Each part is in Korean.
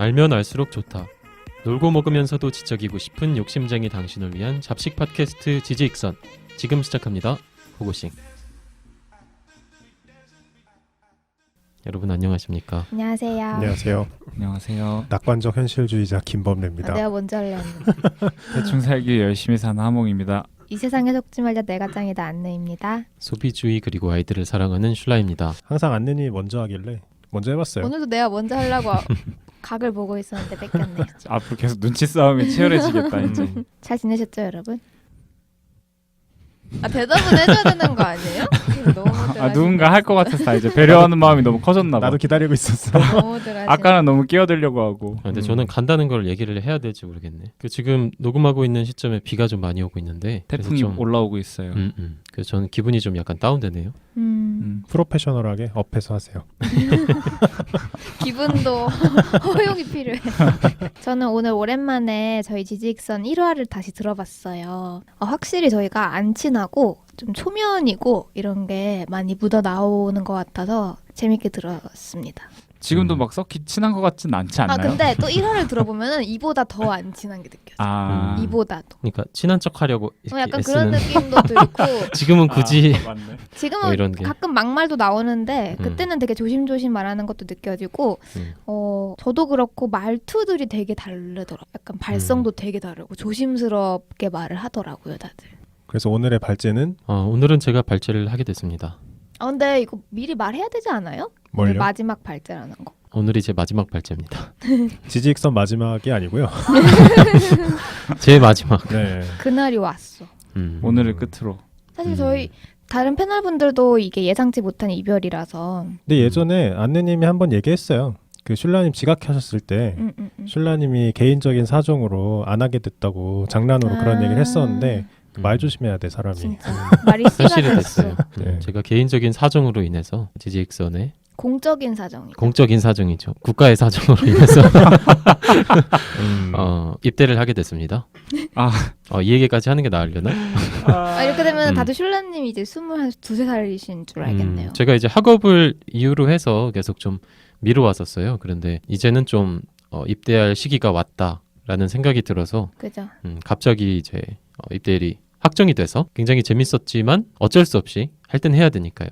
알면 알수록 좋다. 놀고 먹으면서도 지적이고 싶은 욕심쟁이 당신을 위한 잡식 팟캐스트 지지익선 지금 시작합니다. 고고싱. 여러분 안녕하십니까? 안녕하세요. 안녕하세요. 안녕하세요. 낙관적 현실주의자 김범래입니다. 내가 먼저 할래 했는데. 대충 살기 열심히 사는 하몽입니다. 이 세상에 속지 말자 내가 짱이다 안내입니다. 소비주의 그리고 아이들을 사랑하는 슐라입니다. 항상 안느니 먼저 하길래 먼저 해봤어요. 오늘도 내가 먼저 하려고 각을 보고 있었는데 뺏겼네요. 앞으로 계속 눈치 싸움이 치열해지겠다 이제. 잘 지내셨죠 여러분? 아 대답은 해줘야 되는 거 아니에요? 누군가 할 것 같아서 다 이제 배려하는 마음이 너무 커졌나 봐. 나도 기다리고 있었어. 아까는 너무 끼어들려고 하고. 근데 저는 간다는 걸 얘기를 해야 될지 모르겠네. 지금 녹음하고 있는 시점에 비가 좀 많이 오고 있는데 태풍이 좀, 올라오고 있어요. 그래서 저는 기분이 좀 약간 다운되네요. 프로페셔널하게 업해서 하세요. 기분도 허용이 필요해. 저는 오늘 오랜만에 저희 지지익선 1화를 다시 들어봤어요. 확실히 저희가 안 친하고 좀 초면이고 이런 게 많이 묻어 나오는 것 같아서 재밌게 들었습니다. 지금도 막 썩히 친한 것 같진 않지 않나요? 근데 또 1화를 들어보면 이보다 더 안 친한 게 느껴져요. 이보다도. 그러니까 친한 척 하려고 약간 애쓰는. 그런 느낌도 들고 지금은 굳이 맞네. 지금은 뭐 이런 게. 가끔 막말도 나오는데 그때는 되게 조심조심 말하는 것도 느껴지고 저도 그렇고 말투들이 되게 다르더라고요. 약간 발성도 되게 다르고 조심스럽게 말을 하더라고요 다들. 그래서 오늘의 발제는 오늘은 제가 발제를 하게 됐습니다. 근데 이거 미리 말해야 되지 않아요? 뭘요? 오늘 마지막 발제라는 거. 오늘이 제 마지막 발제입니다. 지지익선 마지막이 아니고요. 제 마지막. 네. 그날이 왔어. 오늘을 끝으로. 사실 저희 다른 패널분들도 이게 예상치 못한 이별이라서. 근데 예전에 안느님이 한번 얘기했어요. 그 슐라님 지각하셨을 때 슐라님이 개인적인 사정으로 안 하게 됐다고 장난으로 그런 얘기를 했었는데 말 조심해야 돼 사람이. 진짜 말이 씨가 사실이 됐어요. 네. 제가 개인적인 사정으로 인해서 지지익선에 공적인 사정이. 공적인 사정이죠. 국가의 사정으로 인해서 입대를 하게 됐습니다. 이 얘기까지 하는 게 나으려나? 이렇게 되면 다들 슐라님이 이제 22~23살이신 줄 알겠네요. 제가 이제 학업을 이유로 해서 계속 좀 미뤄왔었어요. 그런데 이제는 좀 입대할 시기가 왔다라는 생각이 들어서 그죠. 갑자기 이제 입대일이 확정이 돼서 굉장히 재밌었지만 어쩔 수 없이 할 땐 해야 되니까요.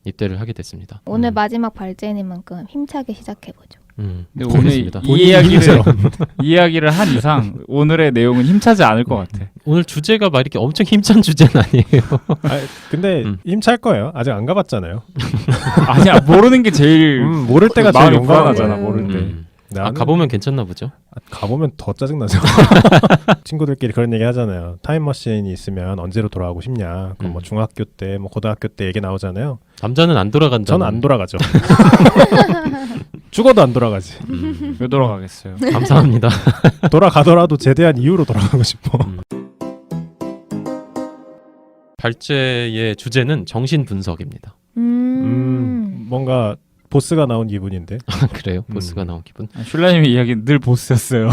입대를 하게 됐습니다. 오늘 마지막 발제니만큼 힘차게 시작해보죠. 근데 고맙습니다. 오늘 이 이야기를 한 이상 오늘의 내용은 힘차지 않을 것 같아. 오늘 주제가 막 이렇게 엄청 힘찬 주제는 아니에요. 근데 힘찰 거예요. 아직 안 가봤잖아요. 아니야, 모르는 게 제일 모를 때가 제일 마음이 용감하잖아. 불안하잖아. 모를 때. 가보면 괜찮나 보죠. 가보면 더 짜증나죠. 친구들끼리 그런 얘기 하잖아요. 타임머신이 있으면 언제로 돌아가고 싶냐. 그럼 뭐 중학교 때, 뭐 고등학교 때 얘기 나오잖아요. 남자는 안 돌아간다. 저는 안 돌아가죠. 죽어도 안 돌아가지. 왜 돌아가겠어요? 감사합니다. 돌아가더라도 제대한 이유로 돌아가고 싶어. 발제의 주제는 정신 분석입니다. 뭔가 보스가 나온 기분인데. 그래요? 보스가 나온 기분. 슐라님의 이야기는 늘 보스였어요.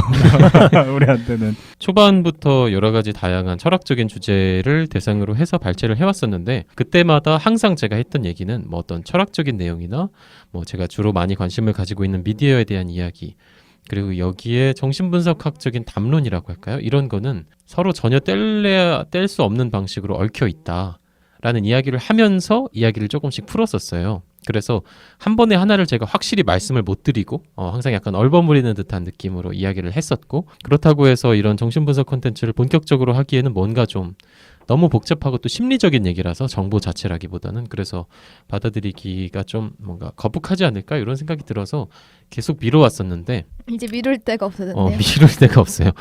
우리한테는. 초반부터 여러 가지 다양한 철학적인 주제를 대상으로 해서 발제를 해왔었는데 그때마다 항상 제가 했던 얘기는 뭐 어떤 철학적인 내용이나 뭐 제가 주로 많이 관심을 가지고 있는 미디어에 대한 이야기 그리고 여기에 정신분석학적인 담론이라고 할까요? 이런 거는 서로 전혀 뗄 수 없는 방식으로 얽혀 있다라는 이야기를 하면서 이야기를 조금씩 풀었었어요. 그래서 한 번에 하나를 제가 확실히 말씀을 못 드리고 항상 약간 얼버무리는 듯한 느낌으로 이야기를 했었고 그렇다고 해서 이런 정신분석 콘텐츠를 본격적으로 하기에는 뭔가 좀 너무 복잡하고 또 심리적인 얘기라서 정보 자체라기보다는 그래서 받아들이기가 좀 뭔가 거북하지 않을까 이런 생각이 들어서 계속 미뤄왔었는데 이제 미룰 데가 없어졌네요. 미룰 데가 없어요.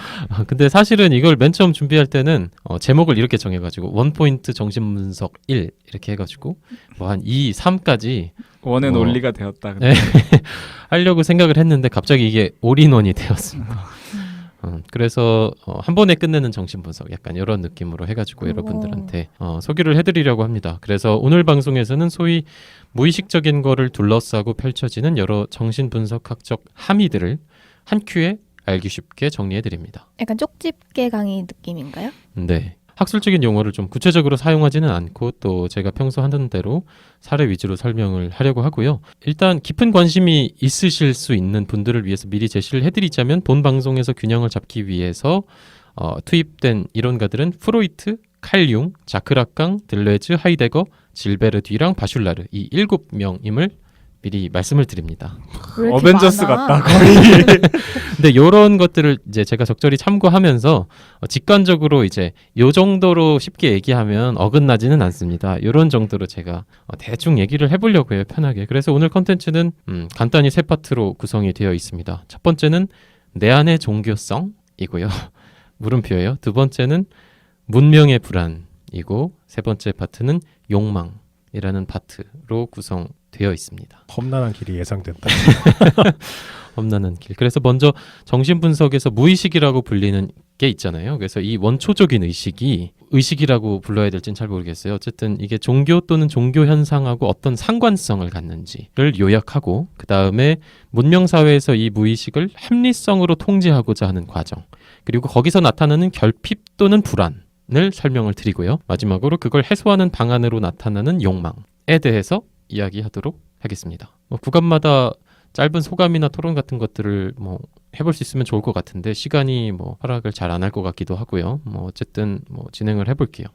근데 사실은 이걸 맨 처음 준비할 때는 제목을 이렇게 정해가지고 원포인트 정신분석 1 이렇게 해가지고 뭐 한 2, 3까지 원의 논리가 되었다. 네. 하려고 생각을 했는데 갑자기 이게 올인원이 되었습니다. 그래서 한 번에 끝내는 정신분석 약간 이런 느낌으로 해가지고 여러분들한테 소개를 해드리려고 합니다. 그래서 오늘 방송에서는 소위 무의식적인 거를 둘러싸고 펼쳐지는 여러 정신분석학적 함의들을 한 큐에 알기 쉽게 정리해드립니다. 약간 쪽집게 강의 느낌인가요? 네. 학술적인 용어를 좀 구체적으로 사용하지는 않고 또 제가 평소 하는 대로 사례 위주로 설명을 하려고 하고요. 일단 깊은 관심이 있으실 수 있는 분들을 위해서 미리 제시를 해드리자면 본 방송에서 균형을 잡기 위해서 투입된 이론가들은 프로이트, 칼 융, 자크 라강, 들레즈, 하이데거, 질베르 뒤랑 바슐라르 이 7명임을 미리 말씀을 드립니다. 왜 이렇게 어벤져스 많아? 같다 거의. 근데 이런 것들을 이제 제가 적절히 참고하면서 직관적으로 이제 요 정도로 쉽게 얘기하면 어긋나지는 않습니다. 이런 정도로 제가 대충 얘기를 해보려고 해요, 편하게. 그래서 오늘 컨텐츠는 간단히 세 파트로 구성이 되어 있습니다. 첫 번째는 내 안의 종교성이고요. 물음표예요. 두 번째는 문명의 불안이고 세 번째 파트는 욕망이라는 파트로 구성되어 있습니다. 험난한 길이 예상된다. 험난한 길. 그래서 먼저 정신분석에서 무의식이라고 불리는 게 있잖아요. 그래서 이 원초적인 의식이 의식이라고 불러야 될지는 잘 모르겠어요. 어쨌든 이게 종교 또는 종교 현상하고 어떤 상관성을 갖는지를 요약하고 그 다음에 문명사회에서 이 무의식을 합리성으로 통제하고자 하는 과정 그리고 거기서 나타나는 결핍 또는 불안을 설명을 드리고요. 마지막으로 그걸 해소하는 방안으로 나타나는 욕망에 대해서 이야기하도록 하겠습니다. 구간마다 짧은 소감이나 토론 같은 것들을 해볼 수 있으면 좋을 것 같은데 시간이 허락을 잘 안 할 것 같기도 하고요. 어쨌든 진행을 해볼게요.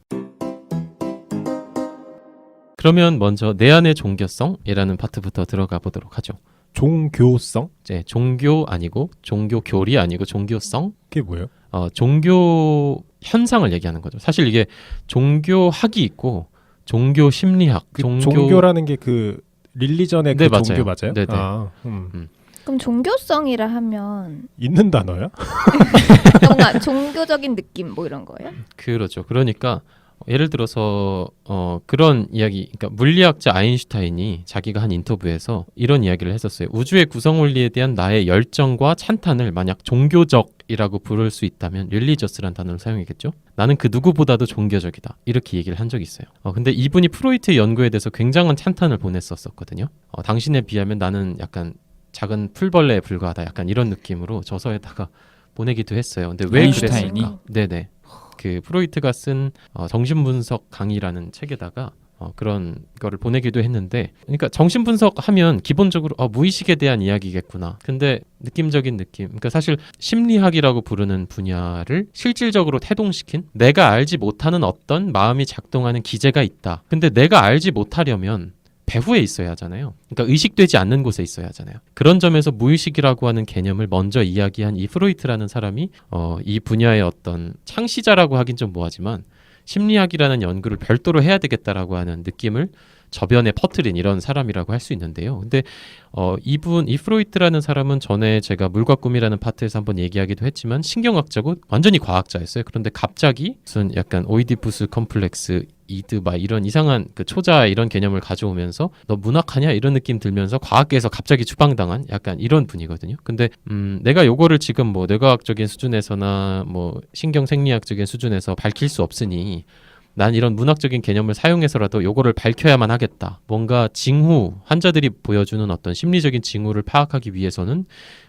그러면 먼저 내 안의 종교성이라는 파트부터 들어가 보도록 하죠. 종교성? 이제 종교 아니고 종교교리 아니고 종교성. 그게 뭐예요? 종교 현상을 얘기하는 거죠. 사실 이게 종교학이 있고 종교 심리학, 종교라는 게 그 릴리전의 네, 그 맞아요. 종교 맞아요? 네네. 그럼 종교성이라 하면 있는 단어야? 뭔가 종교적인 느낌 뭐 이런 거예요? 그렇죠. 그러니까 예를 들어서 그런 이야기, 그러니까 물리학자 아인슈타인이 자기가 한 인터뷰에서 이런 이야기를 했었어요. 우주의 구성 원리에 대한 나의 열정과 찬탄을 만약 종교적이라고 부를 수 있다면 릴리저스란 단어를 사용했겠죠. 나는 그 누구보다도 종교적이다. 이렇게 얘기를 한 적이 있어요. 근데 이분이 프로이트의 연구에 대해서 굉장한 찬탄을 보냈었거든요. 당신에 비하면 나는 약간 작은 풀벌레에 불과하다. 약간 이런 느낌으로 저서에다가 보내기도 했어요. 근데 왜 아인슈타인이? 그랬을까? 네네. 그 프로이트가 쓴 정신분석 강의라는 책에다가 그런 거를 보내기도 했는데, 그러니까 정신분석 하면 기본적으로 무의식에 대한 이야기겠구나. 근데 느낌적인 느낌, 그러니까 사실 심리학이라고 부르는 분야를 실질적으로 태동시킨 내가 알지 못하는 어떤 마음이 작동하는 기제가 있다. 근데 내가 알지 못하려면 배후에 있어야 하잖아요. 그러니까 의식되지 않는 곳에 있어야 하잖아요. 그런 점에서 무의식이라고 하는 개념을 먼저 이야기한 이 프로이트라는 사람이 이 분야의 어떤 창시자라고 하긴 좀 뭐하지만 심리학이라는 연구를 별도로 해야 되겠다라고 하는 느낌을 저변에 퍼뜨린 이런 사람이라고 할 수 있는데요. 근데 이 프로이트라는 사람은 전에 제가 물과 꿈이라는 파트에서 한번 얘기하기도 했지만 신경학자고 완전히 과학자였어요. 그런데 갑자기 무슨 약간 오이디푸스 컴플렉스 이드 막 이런 이상한 그 초자 이런 개념을 가져오면서 너 문학하냐 이런 느낌 들면서 과학계에서 갑자기 추방당한 약간 이런 분이거든요. 근데 내가 요거를 지금 뇌과학적인 수준에서나 신경생리학적인 수준에서 밝힐 수 없으니 난 이런 문학적인 개념을 사용해서라도 요거를 밝혀야만 하겠다. 뭔가 징후, 환자들이 보여주는 어떤 심리적인 징후를 파악하기 위해서는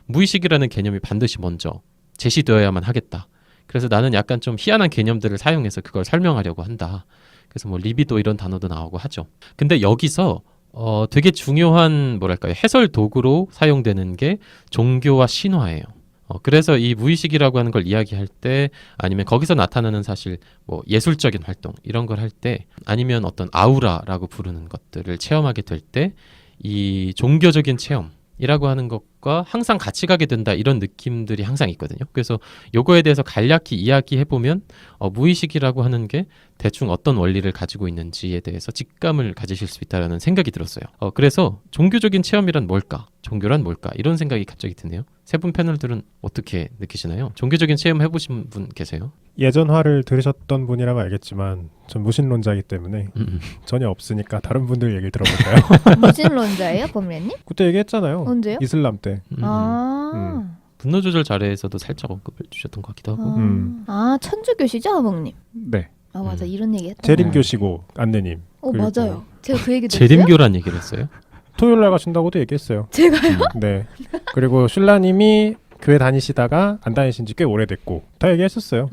무의식이라는 개념이 반드시 먼저 제시되어야만 하겠다. 그래서 나는 약간 좀 희한한 개념들을 사용해서 그걸 설명하려고 한다. 그래서 리비도 이런 단어도 나오고 하죠. 근데 여기서 되게 중요한 해설 도구로 사용되는 게 종교와 신화예요. 그래서 이 무의식이라고 하는 걸 이야기할 때 아니면 거기서 나타나는 사실 예술적인 활동 이런 걸 할 때 아니면 어떤 아우라라고 부르는 것들을 체험하게 될 때 이 종교적인 체험이라고 하는 것과 항상 같이 가게 된다 이런 느낌들이 항상 있거든요. 그래서 요거에 대해서 간략히 이야기해보면 무의식이라고 하는 게 대충 어떤 원리를 가지고 있는지에 대해서 직감을 가지실 수 있다는 생각이 들었어요. 그래서 종교적인 체험이란 뭘까? 종교란 뭘까? 이런 생각이 갑자기 드네요. 세 분 패널들은 어떻게 느끼시나요? 종교적인 체험 해보신 분 계세요? 예전 화를 들으셨던 분이라면 알겠지만 전 무신론자이기 때문에 전혀 없으니까 다른 분들 얘기를 들어볼까요? 무신론자예요, 범례님? 그때 얘기했잖아요. 언제요? 이슬람 때. 분노 조절 잘해에서도 살짝 언급을 주셨던 것 같기도 하고. 천주교시죠, 아버님? 네. 맞아, 이런 얘기 했던 재림교시고 안내님. 그리고 맞아요. 제가 그 얘기 들었어요. 재림교란 얘기를 했어요? 토요일 날 가신다고도 얘기했어요. 제가요? 네. 그리고 슐라님이 교회 다니시다가 안 다니신 지 꽤 오래됐고 다 얘기했었어요.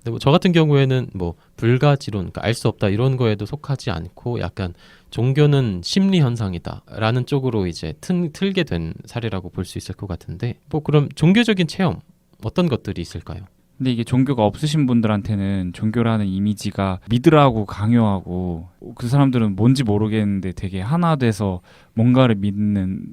근데 뭐저 같은 경우에는 뭐 불가지론, 그러니까 알 수 없다 이런 거에도 속하지 않고 약간 종교는 심리 현상이다라는 쪽으로 이제 틀게 된 사례라고 볼 수 있을 것 같은데 뭐 그럼 종교적인 체험 어떤 것들이 있을까요? 근데 이게 종교가 없으신 분들한테는 종교라는 이미지가 믿으라고 강요하고 그 사람들은 뭔지 모르겠는데 되게 하나 돼서 뭔가를 믿는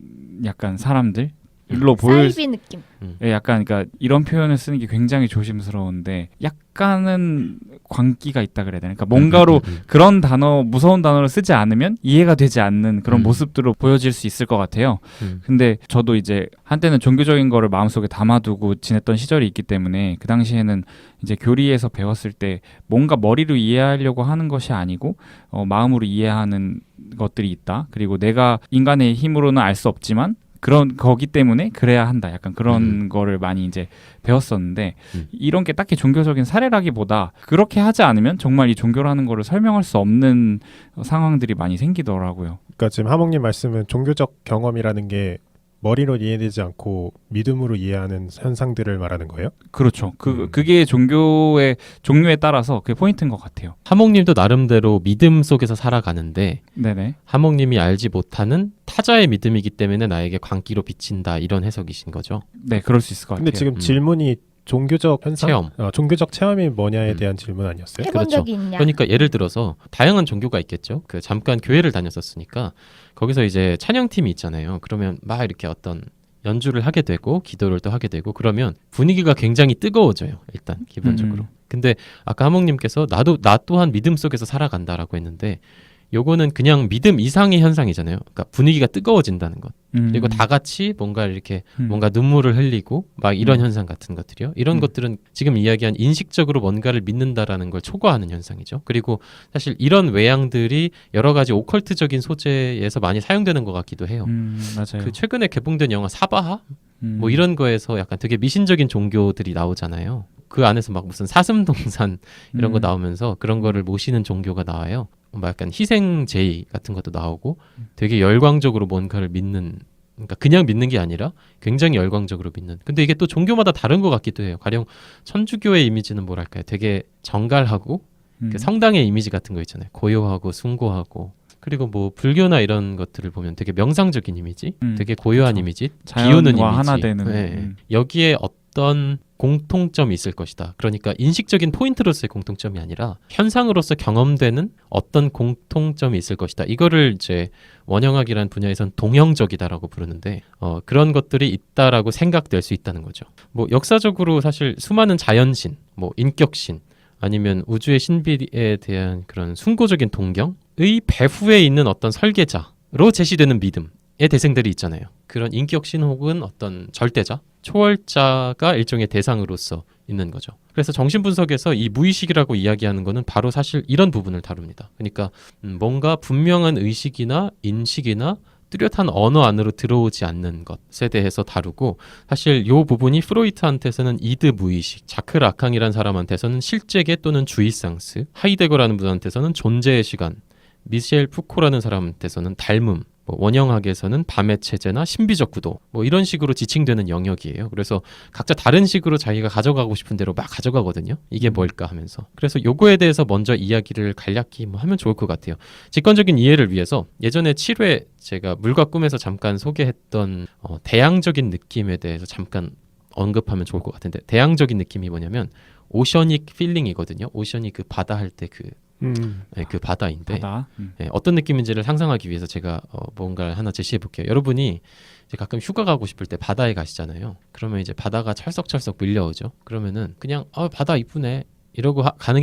약간 사람들 일로 보일 사이비 느낌. 예, 약간 그러니까 이런 표현을 쓰는 게 굉장히 조심스러운데 약간은 광기가 있다 그래야 되나? 그러니까 뭔가로 그런 단어 무서운 단어를 쓰지 않으면 이해가 되지 않는 그런 모습들로 보여질 수 있을 것 같아요. 근데 저도 이제 한때는 종교적인 거를 마음속에 담아두고 지냈던 시절이 있기 때문에 그 당시에는 이제 교리에서 배웠을 때 뭔가 머리로 이해하려고 하는 것이 아니고 마음으로 이해하는 것들이 있다. 그리고 내가 인간의 힘으로는 알 수 없지만 그런 거기 때문에 그래야 한다. 약간 그런 거를 많이 이제 배웠었는데 이런 게 딱히 종교적인 사례라기보다 그렇게 하지 않으면 정말 이 종교라는 거를 설명할 수 없는 상황들이 많이 생기더라고요. 그러니까 지금 하몽님 말씀은 종교적 경험이라는 게 머리로 이해되지 않고 믿음으로 이해하는 현상들을 말하는 거예요? 그렇죠. 그게 종교의 종류에 따라서 그게 포인트인 것 같아요. 하몽님도 나름대로 믿음 속에서 살아가는데 네네. 하몽님이 알지 못하는 타자의 믿음이기 때문에 나에게 광기로 비친다 이런 해석이신 거죠? 네, 그럴 수 있을 것 근데 같아요. 지금 질문이 종교적 현상? 체험. 종교적 체험이 뭐냐에 대한 질문 아니었어요? 해본 그렇죠. 적이 있냐? 그러니까 예를 들어서 다양한 종교가 있겠죠. 그 잠깐 교회를 다녔었으니까 거기서 이제 찬양팀이 있잖아요. 그러면 막 이렇게 어떤 연주를 하게 되고 기도를 또 하게 되고 그러면 분위기가 굉장히 뜨거워져요. 일단 기본적으로. 근데 아까 하몽님께서 나 또한 믿음 속에서 살아간다라고 했는데 요거는 그냥 믿음 이상의 현상이잖아요. 그러니까 분위기가 뜨거워진다는 것. 그리고 다 같이 뭔가 이렇게 뭔가 눈물을 흘리고 막 이런 현상 같은 것들이요. 이런 것들은 지금 이야기한 인식적으로 뭔가를 믿는다라는 걸 초과하는 현상이죠. 그리고 사실 이런 외양들이 여러 가지 오컬트적인 소재에서 많이 사용되는 것 같기도 해요. 맞아요. 그 최근에 개봉된 영화 사바하 뭐 이런 거에서 약간 되게 미신적인 종교들이 나오잖아요. 그 안에서 막 무슨 사슴동산 이런 거 나오면서 그런 거를 모시는 종교가 나와요. 뭐 약간 희생제의 같은 것도 나오고 되게 열광적으로 뭔가를 믿는, 그러니까 그냥 믿는 게 아니라 굉장히 열광적으로 믿는. 근데 이게 또 종교마다 다른 것 같기도 해요. 가령 천주교의 이미지는 뭐랄까요, 되게 정갈하고 그 성당의 이미지 같은 거 있잖아요. 고요하고 숭고하고. 그리고 뭐 불교나 이런 것들을 보면 되게 명상적인 이미지, 되게 고요한 그렇죠. 이미지, 자연과 비우는 이미지. 하나 되는. 네. 여기에 어떤 공통점이 있을 것이다. 그러니까 인식적인 포인트로서의 공통점이 아니라 현상으로서 경험되는 어떤 공통점이 있을 것이다. 이거를 이제 원형학이라는 분야에선 동형적이다라고 부르는데 그런 것들이 있다라고 생각될 수 있다는 거죠. 뭐 역사적으로 사실 수많은 자연신, 뭐 인격신 아니면 우주의 신비에 대한 그런 숭고적인 동경의 배후에 있는 어떤 설계자로 제시되는 믿음의 대생들이 있잖아요. 그런 인격신 혹은 어떤 절대자, 초월자가 일종의 대상으로서 있는 거죠. 그래서 정신분석에서 이 무의식이라고 이야기하는 거는 바로 사실 이런 부분을 다룹니다. 그러니까 뭔가 분명한 의식이나 인식이나 뚜렷한 언어 안으로 들어오지 않는 것에 대해서 다루고, 사실 이 부분이 프로이트한테서는 이드 무의식, 자크 라캉이라는 사람한테서는 실제계 또는 주의상스, 하이데거라는 분한테서는 존재의 시간, 미셸 푸코라는 사람한테서는 닮음, 원형학에서는 밤의 체제나 신비적 구도, 뭐 이런 식으로 지칭되는 영역이에요. 그래서 각자 다른 식으로 자기가 가져가고 싶은 대로 막 가져가거든요. 이게 뭘까 하면서. 그래서 요거에 대해서 먼저 이야기를 간략히 하면 좋을 것 같아요. 직관적인 이해를 위해서 예전에 7회 제가 물과 꿈에서 잠깐 소개했던 대양적인 느낌에 대해서 잠깐 언급하면 좋을 것 같은데, 대양적인 느낌이 뭐냐면 오셔닉 필링이거든요. 오셔닉 그 바다 할 때 네, 그 바다인데 바다. 네, 어떤 느낌인지를 상상하기 위해서 제가 뭔가를 하나 제시해 볼게요. 여러분이 이제 가끔 휴가 가고 싶을 때 바다에 가시잖아요. 그러면 이제 바다가 철썩철썩 밀려오죠. 그러면은 그냥 바다 이쁘네 이러고 가는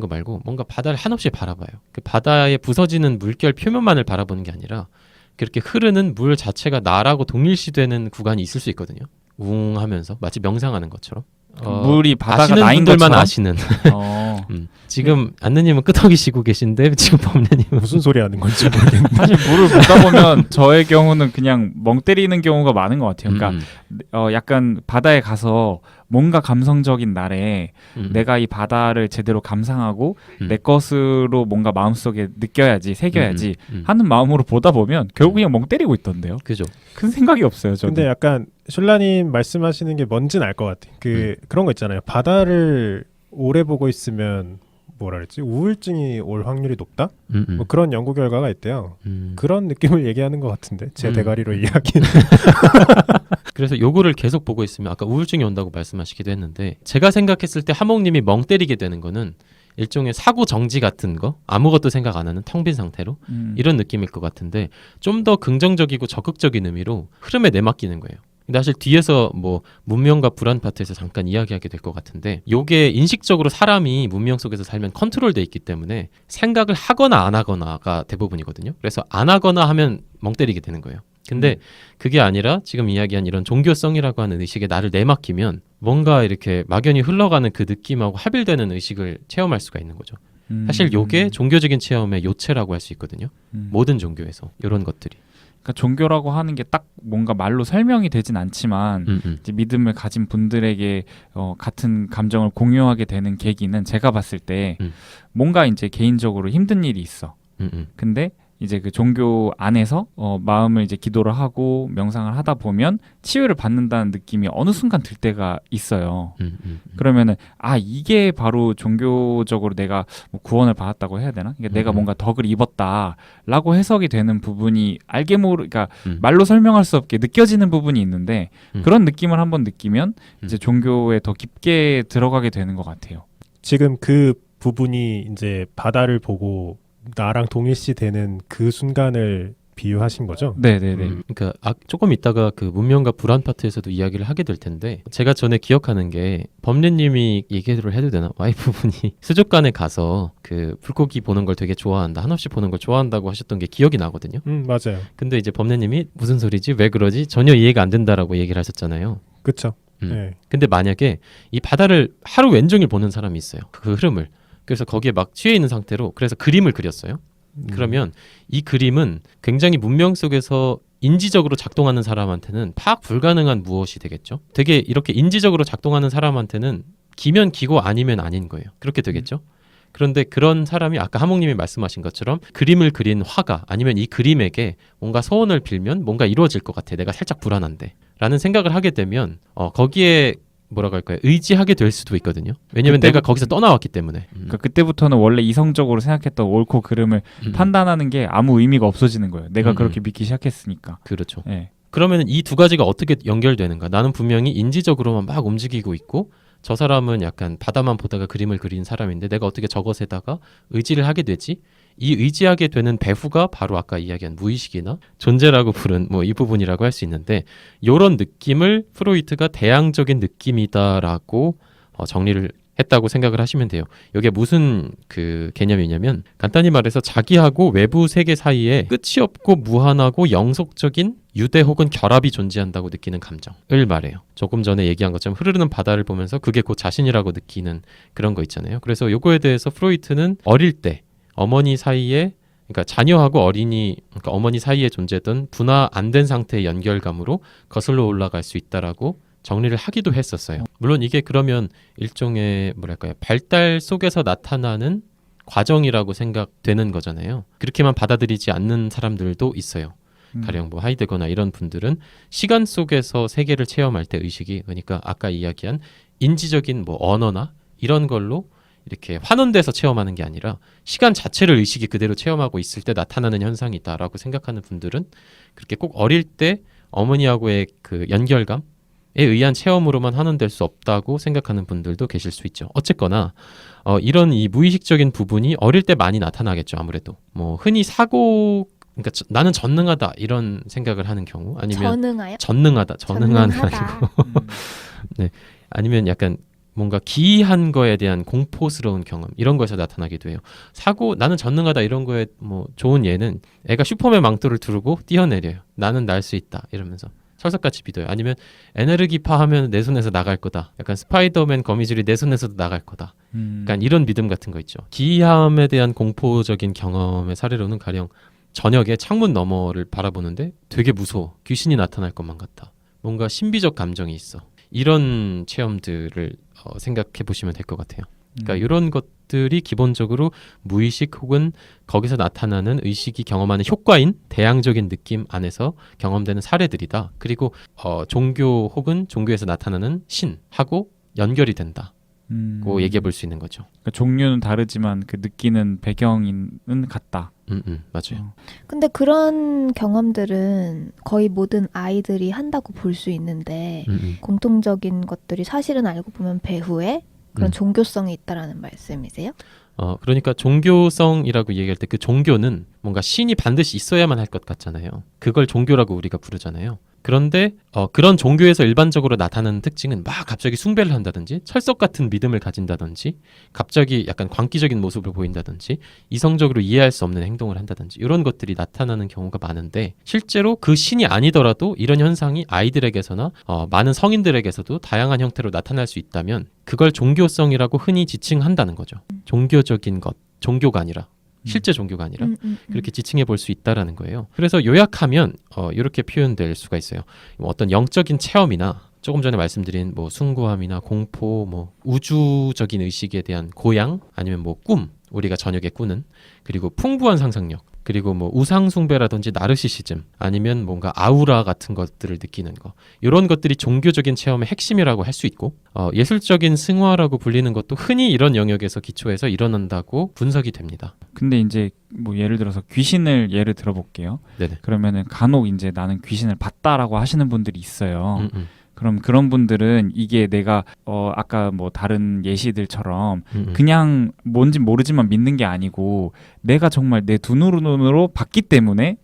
거 말고 뭔가 바다를 한없이 바라봐요. 그 바다에 부서지는 물결 표면만을 바라보는 게 아니라 그렇게 흐르는 물 자체가 나라고 동일시되는 구간이 있을 수 있거든요. 웅 하면서 마치 명상하는 것처럼. 물이 바다가 아시는 나인 분들만 것처럼? 아시는. 지금 네. 안느님은 끄덕이시고 계신데 지금 범례님은 무슨 소리 하는 건지 모르겠는데. 사실 물을 보다 보면 저의 경우는 그냥 멍 때리는 경우가 많은 것 같아요. 그러니까 약간 바다에 가서 뭔가 감성적인 날에 내가 이 바다를 제대로 감상하고 내 것으로 뭔가 마음속에 느껴야지, 새겨야지 하는 마음으로 보다 보면 결국 그냥 멍 때리고 있던데요. 그죠. 큰 생각이 없어요, 저는. 근데 약간 슐라님 말씀하시는 게 뭔지는 알 것 같아. 그런 거 있잖아요. 바다를 오래 보고 있으면 뭐라 그랬지? 우울증이 올 확률이 높다? 뭐 그런 연구 결과가 있대요. 그런 느낌을 얘기하는 것 같은데 제 대가리로 이야기는. 그래서 요거를 계속 보고 있으면 아까 우울증이 온다고 말씀하시기도 했는데 제가 생각했을 때 하몽님이 멍 때리게 되는 거는 일종의 사고 정지 같은 거 아무것도 생각 안 하는 텅 빈 상태로 이런 느낌일 것 같은데 좀 더 긍정적이고 적극적인 의미로 흐름에 내맡기는 거예요. 근데 사실 뒤에서 뭐 문명과 불안 파트에서 잠깐 이야기하게 될 것 같은데 요게 인식적으로 사람이 문명 속에서 살면 컨트롤돼 있기 때문에 생각을 하거나 안 하거나가 대부분이거든요. 그래서 안 하거나 하면 멍 때리게 되는 거예요. 근데 그게 아니라 지금 이야기한 이런 종교성이라고 하는 의식에 나를 내맡기면 뭔가 이렇게 막연히 흘러가는 그 느낌하고 합일되는 의식을 체험할 수가 있는 거죠. 사실 요게 종교적인 체험의 요체라고 할 수 있거든요. 모든 종교에서 이런 것들이. 그러니까 종교라고 하는 게 딱 뭔가 말로 설명이 되진 않지만 이제 믿음을 가진 분들에게 같은 감정을 공유하게 되는 계기는 제가 봤을 때 뭔가 이제 개인적으로 힘든 일이 있어. 근데 이제 그 종교 안에서 마음을 이제 기도를 하고 명상을 하다 보면 치유를 받는다는 느낌이 어느 순간 들 때가 있어요. 그러면은 이게 바로 종교적으로 내가 뭐 구원을 받았다고 해야 되나? 그러니까 내가 뭔가 덕을 입었다라고 해석이 되는 부분이 그러니까 말로 설명할 수 없게 느껴지는 부분이 있는데 그런 느낌을 한번 느끼면 이제 종교에 더 깊게 들어가게 되는 것 같아요. 지금 그 부분이 이제 바다를 보고 나랑 동일시 되는 그 순간을 비유하신 거죠? 네네네. 그러니까 조금 있다가 그 문명과 불안 파트에서도 이야기를 하게 될 텐데 제가 전에 기억하는 게 범례님이 얘기를 해도 되나? 와이프분이 수족관에 가서 그 불고기 보는 걸 되게 좋아한다. 한없이 보는 걸 좋아한다고 하셨던 게 기억이 나거든요. 맞아요. 근데 이제 범례님이 무슨 소리지? 왜 그러지? 전혀 이해가 안 된다라고 얘기를 하셨잖아요. 그렇죠. 네. 근데 만약에 이 바다를 하루 왼종일 보는 사람이 있어요. 그 흐름을. 그래서 거기에 막 취해 있는 상태로 그래서 그림을 그렸어요. 그러면 이 그림은 굉장히 문명 속에서 인지적으로 작동하는 사람한테는 파악 불가능한 무엇이 되겠죠. 되게 이렇게 인지적으로 작동하는 사람한테는 기면 기고 아니면 아닌 거예요. 그렇게 되겠죠. 그런데 그런 사람이 아까 하몽님이 말씀하신 것처럼 그림을 그린 화가 아니면 이 그림에게 뭔가 소원을 빌면 뭔가 이루어질 것 같아. 내가 살짝 불안한데 라는 생각을 하게 되면 거기에 뭐라고 할까요? 의지하게 될 수도 있거든요. 왜냐면 내가 거기서 떠나왔기 때문에. 그러니까 그때부터는 원래 이성적으로 생각했던 옳고 그름을 판단하는 게 아무 의미가 없어지는 거예요. 내가 그렇게 믿기 시작했으니까. 그렇죠. 네. 그러면 이 두 가지가 어떻게 연결되는가? 나는 분명히 인지적으로만 막 움직이고 있고 저 사람은 약간 바다만 보다가 그림을 그린 사람인데 내가 어떻게 저것에다가 의지를 하게 되지? 이 의지하게 되는 배후가 바로 아까 이야기한 무의식이나 존재라고 부른 뭐 이 부분이라고 할 수 있는데 이런 느낌을 프로이트가 대항적인 느낌이다라고 정리를 했다고 생각을 하시면 돼요. 이게 무슨 그 개념이냐면 간단히 말해서 자기하고 외부 세계 사이에 끝이 없고 무한하고 영속적인 유대 혹은 결합이 존재한다고 느끼는 감정을 말해요. 조금 전에 얘기한 것처럼 흐르는 바다를 보면서 그게 곧 자신이라고 느끼는 그런 거 있잖아요. 그래서 요거에 대해서 프로이트는 어릴 때 어머니 사이에 그러니까 자녀하고 그러니까 어머니 사이에 존재했던 분화 안 된 상태의 연결감으로 거슬러 올라갈 수 있다라고 정리를 하기도 했었어요. 물론 이게 그러면 일종의 뭐랄까요 발달 속에서 나타나는 과정이라고 생각되는 거잖아요. 그렇게만 받아들이지 않는 사람들도 있어요. 가령 뭐 하이데거나 이런 분들은 시간 속에서 세계를 체험할 때 의식이 그러니까 아까 이야기한 인지적인 뭐 언어나 이런 걸로 이렇게 환원돼서 체험하는 게 아니라 시간 자체를 의식이 그대로 체험하고 있을 때 나타나는 현상이다라고 생각하는 분들은 그렇게 꼭 어릴 때 어머니하고의 그 연결감에 의한 체험으로만 환원될 수 없다고 생각하는 분들도 계실 수 있죠. 어쨌거나 이런 이 무의식적인 부분이 어릴 때 많이 나타나겠죠. 아무래도 뭐 흔히 그러니까 나는 전능하다 이런 생각을 하는 경우 아니면 전능한 아니고 네 아니면 약간 뭔가 기이한 거에 대한 공포스러운 경험 이런 거에서 나타나기도 해요. 나는 전능하다 이런 거에 뭐 좋은 예는 애가 슈퍼맨 망토를 두르고 뛰어내려요. 나는 날 수 있다 이러면서 철석같이 믿어요. 아니면 에네르기파 하면 내 손에서 나갈 거다. 약간 스파이더맨 거미줄이 내 손에서도 나갈 거다. 약간 이런 믿음 같은 거 있죠. 기이함에 대한 공포적인 경험의 사례로는 가령 저녁에 창문 너머를 바라보는데 되게 무서워. 귀신이 나타날 것만 같다. 뭔가 신비적 감정이 있어. 이런 체험들을 생각해 보시면 될 것 같아요. 그러니까 이런 것들이 기본적으로 무의식 혹은 거기서 나타나는 의식이 경험하는 효과인 대항적인 느낌 안에서 경험되는 사례들이다. 그리고 종교 혹은 종교에서 나타나는 신하고 연결이 된다. 얘기해 볼 수 있는 거죠. 그러니까 종류는 다르지만 그 느끼는 배경은 같다. 맞아요. 근데 그런 경험들은 거의 모든 아이들이 한다고 볼 수 있는데 공통적인 것들이 사실은 알고 보면 배후에 그런 종교성이 있다라는 말씀이세요? 그러니까 종교성이라고 얘기할 때 그 종교는 뭔가 신이 반드시 있어야만 할 것 같잖아요. 그걸 종교라고 우리가 부르잖아요. 그런데 그런 종교에서 일반적으로 나타나는 특징은 막 갑자기 숭배를 한다든지 철석 같은 믿음을 가진다든지 갑자기 약간 광기적인 모습을 보인다든지 이성적으로 이해할 수 없는 행동을 한다든지 이런 것들이 나타나는 경우가 많은데 실제로 그 신이 아니더라도 이런 현상이 아이들에게서나 많은 성인들에게서도 다양한 형태로 나타날 수 있다면 그걸 종교성이라고 흔히 지칭한다는 거죠. 종교적인 것, 종교가 아니라 실제 종교가 아니라 그렇게 지칭해 볼 수 있다라는 거예요. 그래서 요약하면 이렇게 표현될 수가 있어요. 어떤 영적인 체험이나 조금 전에 말씀드린 뭐 숭고함이나 공포, 뭐 우주적인 의식에 대한 고양, 아니면 뭐 꿈, 우리가 저녁에 꾸는, 그리고 풍부한 상상력, 그리고 뭐 우상숭배라든지 나르시시즘, 아니면 뭔가 아우라 같은 것들을 느끼는 거, 이런 것들이 종교적인 체험의 핵심이라고 할 수 있고 예술적인 승화라고 불리는 것도 흔히 이런 영역에서 기초해서 일어난다고 분석이 됩니다. 근데 이제 뭐 예를 들어서 귀신을 예를 들어볼게요. 네네. 그러면은 간혹 이제 나는 귀신을 봤다라고 하시는 분들이 있어요. 그럼 그런 분들은 이게 내가 아까 뭐 다른 예시들처럼 그냥 뭔지 모르지만 믿는 게 아니고 내가 정말 내 두 눈으로 봤기 때문에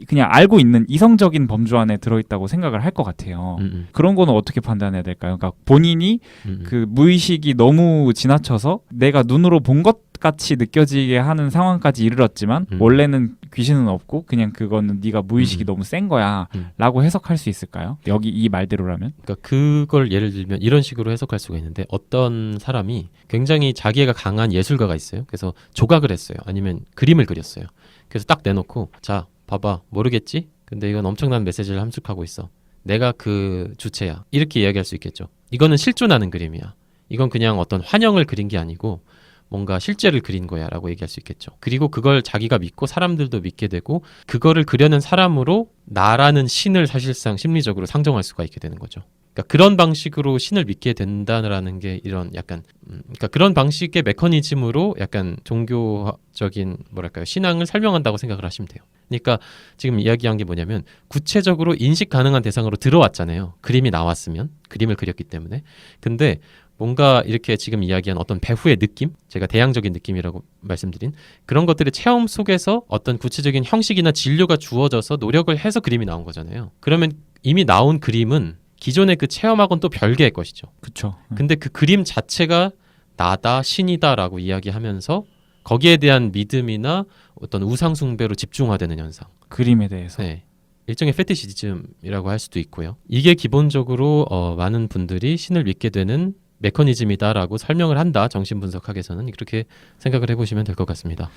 그냥 알고 있는 이성적인 범주 안에 들어있다고 생각을 할 것 같아요. 그런 거는 어떻게 판단해야 될까요? 그러니까 본인이 그 무의식이 너무 지나쳐서 내가 눈으로 본 것 같이 느껴지게 하는 상황까지 이르렀지만 원래는 귀신은 없고 그냥 그거는 네가 무의식이 너무 센 거야 라고 해석할 수 있을까요? 여기 이 말대로라면? 그러니까 그걸 예를 들면 이런 식으로 해석할 수가 있는데 어떤 사람이 굉장히 자기애가 강한 예술가가 있어요. 그래서 조각을 했어요. 아니면 그림을 그렸어요. 그래서 딱 내놓고 자 봐봐 모르겠지? 근데 이건 엄청난 메시지를 함축하고 있어. 내가 그 주체야. 이렇게 이야기할 수 있겠죠. 이거는 실존하는 그림이야. 이건 그냥 어떤 환영을 그린 게 아니고 뭔가 실제를 그린 거야 라고 얘기할 수 있겠죠. 그리고 그걸 자기가 믿고 사람들도 믿게 되고 그거를 그려낸 사람으로 나라는 신을 사실상 심리적으로 상정할 수가 있게 되는 거죠. 그러니까 그런 방식으로 신을 믿게 된다는 게 이런 약간 그러니까 그런 방식의 메커니즘으로 약간 종교적인 뭐랄까요 신앙을 설명한다고 생각을 하시면 돼요. 그러니까 지금 이야기한 게 뭐냐면 구체적으로 인식 가능한 대상으로 들어왔잖아요. 그림이 나왔으면 그림을 그렸기 때문에. 근데 뭔가 이렇게 지금 이야기한 어떤 배후의 느낌, 제가 대양적인 느낌이라고 말씀드린 그런 것들의 체험 속에서 어떤 구체적인 형식이나 진료가 주어져서 노력을 해서 그림이 나온 거잖아요. 그러면 이미 나온 그림은 기존의 그 체험하고는 또 별개의 것이죠. 그렇죠. 근데 그 그림 자체가 나다, 신이다라고 이야기하면서 거기에 대한 믿음이나 어떤 우상숭배로 집중화되는 현상. 그림에 대해서. 네. 일종의 페티시즘이라고 할 수도 있고요. 이게 기본적으로 많은 분들이 신을 믿게 되는 메커니즘이다라고 설명을 한다. 정신분석학에서는 그렇게 생각을 해보시면 될 것 같습니다.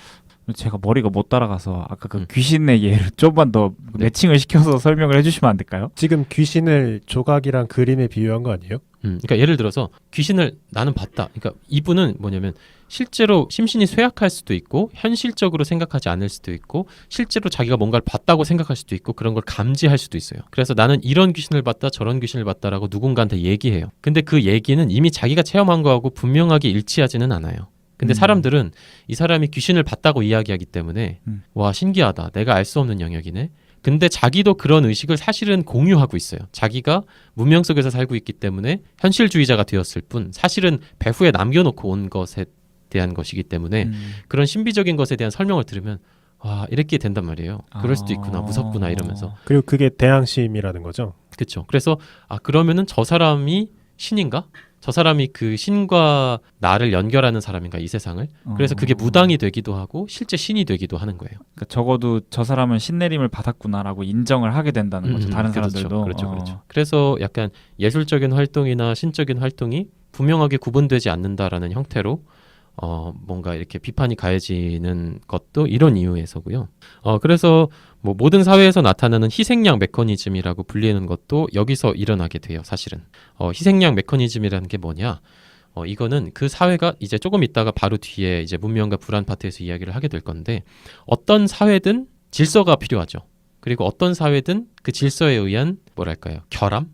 제가 머리가 못 따라가서 아까 그 귀신의 예를 좀만 더 매칭을 시켜서 설명을 해주시면 안 될까요? 지금 귀신을 조각이랑 그림에 비유한 거 아니에요? 그러니까 예를 들어서 귀신을 나는 봤다. 그러니까 이분은 뭐냐면 실제로 심신이 쇠약할 수도 있고 현실적으로 생각하지 않을 수도 있고 실제로 자기가 뭔가를 봤다고 생각할 수도 있고 그런 걸 감지할 수도 있어요. 그래서 나는 이런 귀신을 봤다 저런 귀신을 봤다라고 누군가한테 얘기해요. 근데 그 얘기는 이미 자기가 체험한 거하고 분명하게 일치하지는 않아요. 근데 사람들은 이 사람이 귀신을 봤다고 이야기하기 때문에 와 신기하다. 내가 알 수 없는 영역이네. 근데 자기도 그런 의식을 사실은 공유하고 있어요. 자기가 문명 속에서 살고 있기 때문에 현실주의자가 되었을 뿐 사실은 배후에 남겨놓고 온 것에 대한 것이기 때문에 그런 신비적인 것에 대한 설명을 들으면 와 이렇게 된단 말이에요. 그럴 수도 있구나 무섭구나 이러면서. 그리고 그게 대항심이라는 거죠. 그렇죠. 그래서 그러면은 저 사람이 신인가? 저 사람이 그 신과 나를 연결하는 사람인가 이 세상을. 그래서 그게 무당이 되기도 하고 실제 신이 되기도 하는 거예요. 그러니까 적어도 저 사람은 신내림을 받았구나라고 인정을 하게 된다는 거죠. 다른 사람들도. 그렇죠. 그래서 약간 예술적인 활동이나 신적인 활동이 분명하게 구분되지 않는다라는 형태로 뭔가 이렇게 비판이 가해지는 것도 이런 이유에서고요. 그래서 뭐 모든 사회에서 나타나는 희생양 메커니즘이라고 불리는 것도 여기서 일어나게 돼요. 사실은 희생양 메커니즘이라는 게 뭐냐? 이거는 그 사회가 이제 조금 있다가 바로 뒤에 이제 문명과 불안 파트에서 이야기를 하게 될 건데 어떤 사회든 질서가 필요하죠. 그리고 어떤 사회든 그 질서에 의한 뭐랄까요? 결함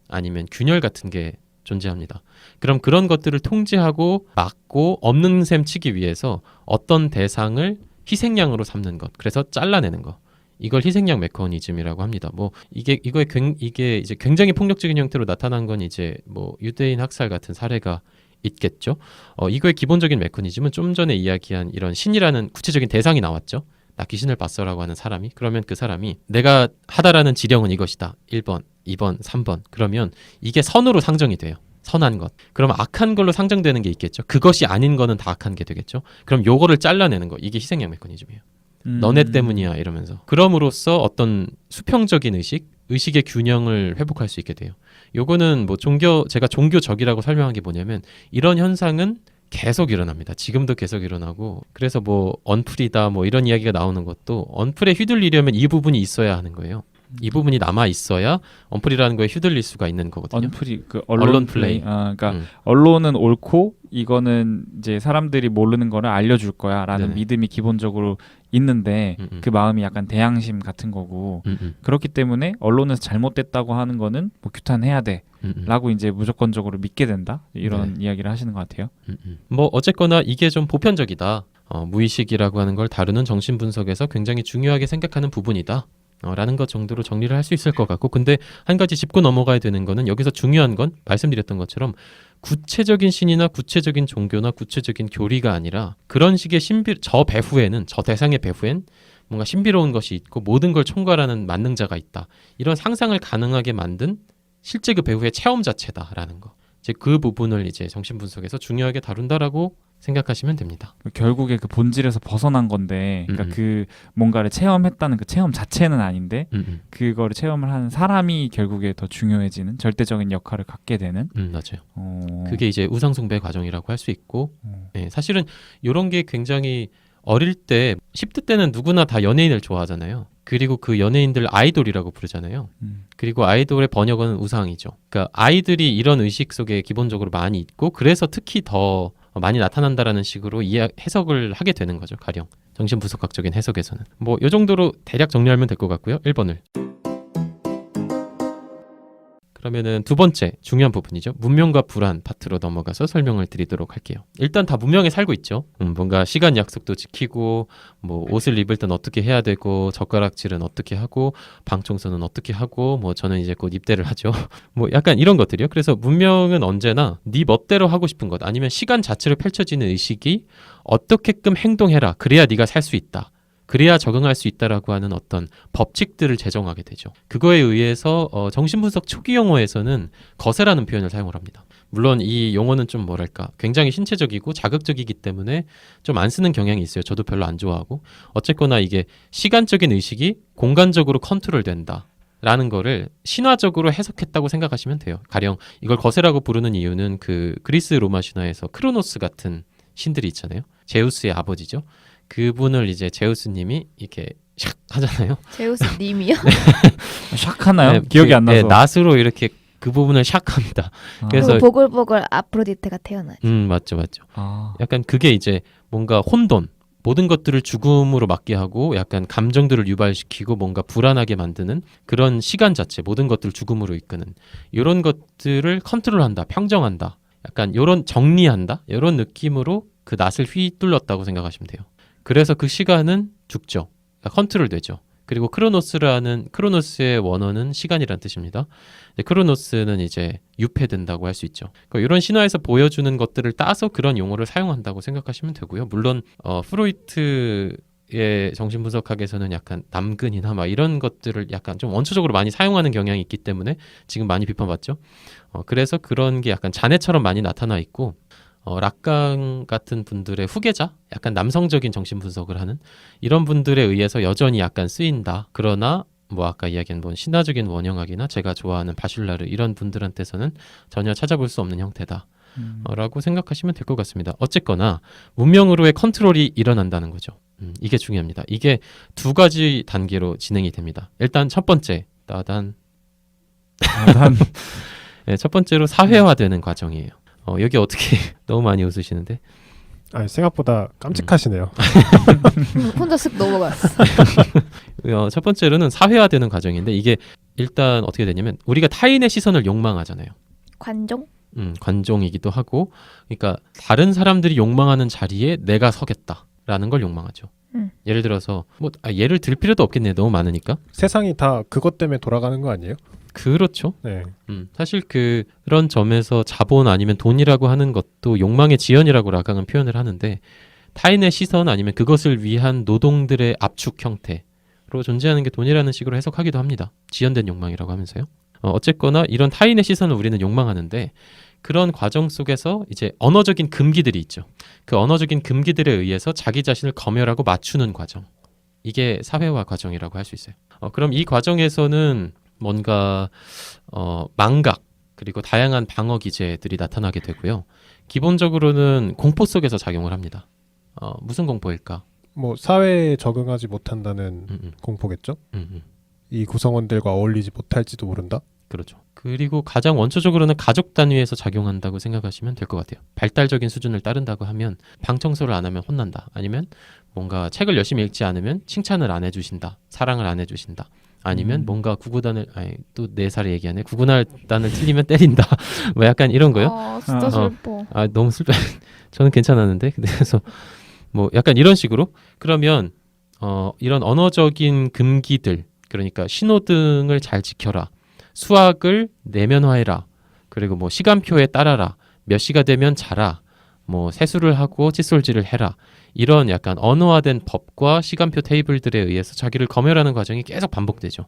아니면 균열 같은 게 존재합니다. 그럼 그런 것들을 통제하고 막고 없는 셈 치기 위해서 어떤 대상을 희생양으로 삼는 것, 그래서 잘라내는 것, 이걸 희생양 메커니즘이라고 합니다. 뭐 이게 이제 굉장히 폭력적인 형태로 나타난 건 이제 뭐 유대인 학살 같은 사례가 있겠죠. 이거의 기본적인 메커니즘은 좀 전에 이야기한 이런 신이라는 구체적인 대상이 나왔죠. 나 귀신을 봤어라고 하는 사람이, 그러면 그 사람이 내가 하다라는 지령은 이것이다. 1번, 2번, 3번. 그러면 이게 선으로 상정이 돼요. 선한 것. 그러면 악한 걸로 상정되는 게 있겠죠. 그것이 아닌 거는 다 악한 게 되겠죠. 그럼 요거를 잘라내는 거. 이게 희생양 메커니즘이에요. 너네 때문이야 이러면서. 그럼으로써 어떤 수평적인 의식의 균형을 회복할 수 있게 돼요. 요거는 뭐 제가 종교적이라고 설명한 게 뭐냐면 이런 현상은 계속 일어납니다. 지금도 계속 일어나고, 그래서 뭐 언플이다 뭐 이런 이야기가 나오는 것도 언플에 휘둘리려면 이 부분이 있어야 하는 거예요. 이 부분이 남아 있어야 언플이라는 거에 휘둘릴 수가 있는 거거든요. 언플이 그 언론 플레이. 그러니까 언론은 옳고 이거는 이제 사람들이 모르는 거를 알려줄 거야라는 네네. 믿음이 기본적으로 있는데 그 마음이 약간 대양심 같은 거고 그렇기 때문에 언론에서 잘못됐다고 하는 거는 뭐 규탄해야 돼라고 이제 무조건적으로 믿게 된다 이런 이야기를 하시는 것 같아요. 뭐 어쨌거나 이게 좀 보편적이다. 무의식이라고 하는 걸 다루는 정신 분석에서 굉장히 중요하게 생각하는 부분이다. 라는 것 정도로 정리를 할 수 있을 것 같고, 근데 한 가지 짚고 넘어가야 되는 거는 여기서 중요한 건 말씀드렸던 것처럼 구체적인 신이나 구체적인 종교나 구체적인 교리가 아니라 그런 식의 저 대상의 배후엔 뭔가 신비로운 것이 있고 모든 걸 총괄하는 만능자가 있다. 이런 상상을 가능하게 만든 실제 그 배후의 체험 자체다라는 거. 이제 그 부분을 이제 정신분석에서 중요하게 다룬다라고 생각하시면 됩니다. 결국에 그 본질에서 벗어난 건데, 그러니까 그 뭔가를 체험했다는 그 체험 자체는 아닌데, 그거를 체험을 하는 사람이 결국에 더 중요해지는 절대적인 역할을 갖게 되는. 맞아요. 그게 이제 우상숭배 과정이라고 할 수 있고, 네, 사실은 이런 게 굉장히 어릴 때 10대 때는 누구나 다 연예인을 좋아하잖아요. 그리고 그 연예인들 아이돌이라고 부르잖아요. 그리고 아이돌의 번역어는 우상이죠. 그러니까 아이들이 이런 의식 속에 기본적으로 많이 있고, 그래서 특히 더 많이 나타난다라는 식으로 해석을 하게 되는 거죠. 가령 정신분석학적인 해석에서는 뭐 이 정도로 대략 정리하면 될 것 같고요. 1번을. 그러면은 두 번째 중요한 부분이죠. 문명과 불안 파트로 넘어가서 설명을 드리도록 할게요. 일단 다 문명에 살고 있죠. 뭔가 시간 약속도 지키고, 뭐 옷을 입을 땐 어떻게 해야 되고, 젓가락질은 어떻게 하고, 방 청소는 어떻게 하고, 뭐 저는 이제 곧 입대를 하죠. 뭐 약간 이런 것들이요. 그래서 문명은 언제나 네 멋대로 하고 싶은 것, 아니면 시간 자체로 펼쳐지는 의식이 어떻게끔 행동해라. 그래야 네가 살 수 있다. 그래야 적응할 수 있다라고 하는 어떤 법칙들을 제정하게 되죠. 그거에 의해서 정신분석 초기 용어에서는 거세라는 표현을 사용을 합니다. 물론 이 용어는 좀 뭐랄까 굉장히 신체적이고 자극적이기 때문에 좀 안 쓰는 경향이 있어요. 저도 별로 안 좋아하고. 어쨌거나 이게 시간적인 의식이 공간적으로 컨트롤된다 라는 거를 신화적으로 해석했다고 생각하시면 돼요. 가령 이걸 거세라고 부르는 이유는 그 그리스 로마 신화에서 크로노스 같은 신들이 있잖아요. 제우스의 아버지죠. 그분을 이제 제우스님이 이렇게 샥 하잖아요. 제우스님이요? 샥 하나요? 기억이 안 나서. 낫으로 이렇게 그 부분을 샥 합니다. 그래서 보글보글 아프로디테가 태어나죠. 맞죠. 약간 그게 이제 뭔가 혼돈, 모든 것들을 죽음으로 맞게 하고 약간 감정들을 유발시키고 뭔가 불안하게 만드는 그런 시간 자체, 모든 것들을 죽음으로 이끄는 이런 것들을 컨트롤한다, 평정한다, 약간 이런 정리한다, 이런 느낌으로 그 낫을 휘둘렀다고 생각하시면 돼요. 그래서 그 시간은 죽죠. 그러니까 컨트롤되죠. 그리고 크로노스의 원어는 시간이란 뜻입니다. 크로노스는 이제 유폐된다고 할 수 있죠. 그러니까 이런 신화에서 보여주는 것들을 따서 그런 용어를 사용한다고 생각하시면 되고요. 물론 프로이트의 정신분석학에서는 약간 남근이나 막 이런 것들을 약간 좀 원초적으로 많이 사용하는 경향이 있기 때문에 지금 많이 비판받죠. 그래서 그런 게 약간 잔해처럼 많이 나타나 있고, 락강 같은 분들의 후계자, 약간 남성적인 정신분석을 하는 이런 분들에 의해서 여전히 약간 쓰인다. 그러나 뭐 아까 이야기한 뭐 신화적인 원형학이나 제가 좋아하는 바슐라르 이런 분들한테서는 전혀 찾아볼 수 없는 형태다. 라고 생각하시면 될 것 같습니다. 어쨌거나 문명으로의 컨트롤이 일어난다는 거죠. 이게 중요합니다. 이게 두 가지 단계로 진행이 됩니다. 일단 첫 번째, 네, 첫 번째로 사회화되는 과정이에요. 여기 어떻게 너무 많이 웃으시는데? 생각보다 깜찍하시네요. 혼자 쓱 넘어갔어. 첫 번째로는 사회화되는 과정인데, 이게 일단 어떻게 되냐면 우리가 타인의 시선을 욕망하잖아요. 관종? 관종이기도 하고, 그러니까 다른 사람들이 욕망하는 자리에 내가 서겠다라는 걸 욕망하죠. 예를 들어서 예를 들 필요도 없겠네요. 너무 많으니까. 세상이 다 그것 때문에 돌아가는 거 아니에요? 그렇죠. 네. 사실 그런 점에서 자본 아니면 돈이라고 하는 것도 욕망의 지연이라고 라강은 표현을 하는데, 타인의 시선 아니면 그것을 위한 노동들의 압축 형태로 존재하는 게 돈이라는 식으로 해석하기도 합니다. 지연된 욕망이라고 하면서요. 어쨌거나 이런 타인의 시선을 우리는 욕망하는데, 그런 과정 속에서 이제 언어적인 금기들이 있죠. 그 언어적인 금기들에 의해서 자기 자신을 검열하고 맞추는 과정. 이게 사회화 과정이라고 할 수 있어요. 그럼 이 과정에서는 뭔가 망각 그리고 다양한 방어 기제들이 나타나게 되고요. 기본적으로는 공포 속에서 작용을 합니다. 무슨 공포일까? 뭐 사회에 적응하지 못한다는 공포겠죠? 이 구성원들과 어울리지 못할지도 모른다? 그렇죠. 그리고 가장 원초적으로는 가족 단위에서 작용한다고 생각하시면 될 것 같아요. 발달적인 수준을 따른다고 하면 방 청소를 안 하면 혼난다. 아니면 뭔가 책을 열심히 읽지 않으면 칭찬을 안 해주신다. 사랑을 안 해주신다. 아니면 뭔가 구구단을 또 4살에 얘기하네. 구구단을 틀리면 때린다. 뭐 약간 이런 거요. 진짜 슬퍼. 너무 슬퍼. 저는 괜찮았는데. 그래서 뭐 약간 이런 식으로 그러면 이런 언어적인 금기들, 그러니까 신호등을 잘 지켜라. 수학을 내면화해라. 그리고 뭐 시간표에 따라라. 몇 시가 되면 자라. 뭐 세수를 하고 칫솔질을 해라. 이런 약간 언어화된 법과 시간표 테이블들에 의해서 자기를 검열하는 과정이 계속 반복되죠.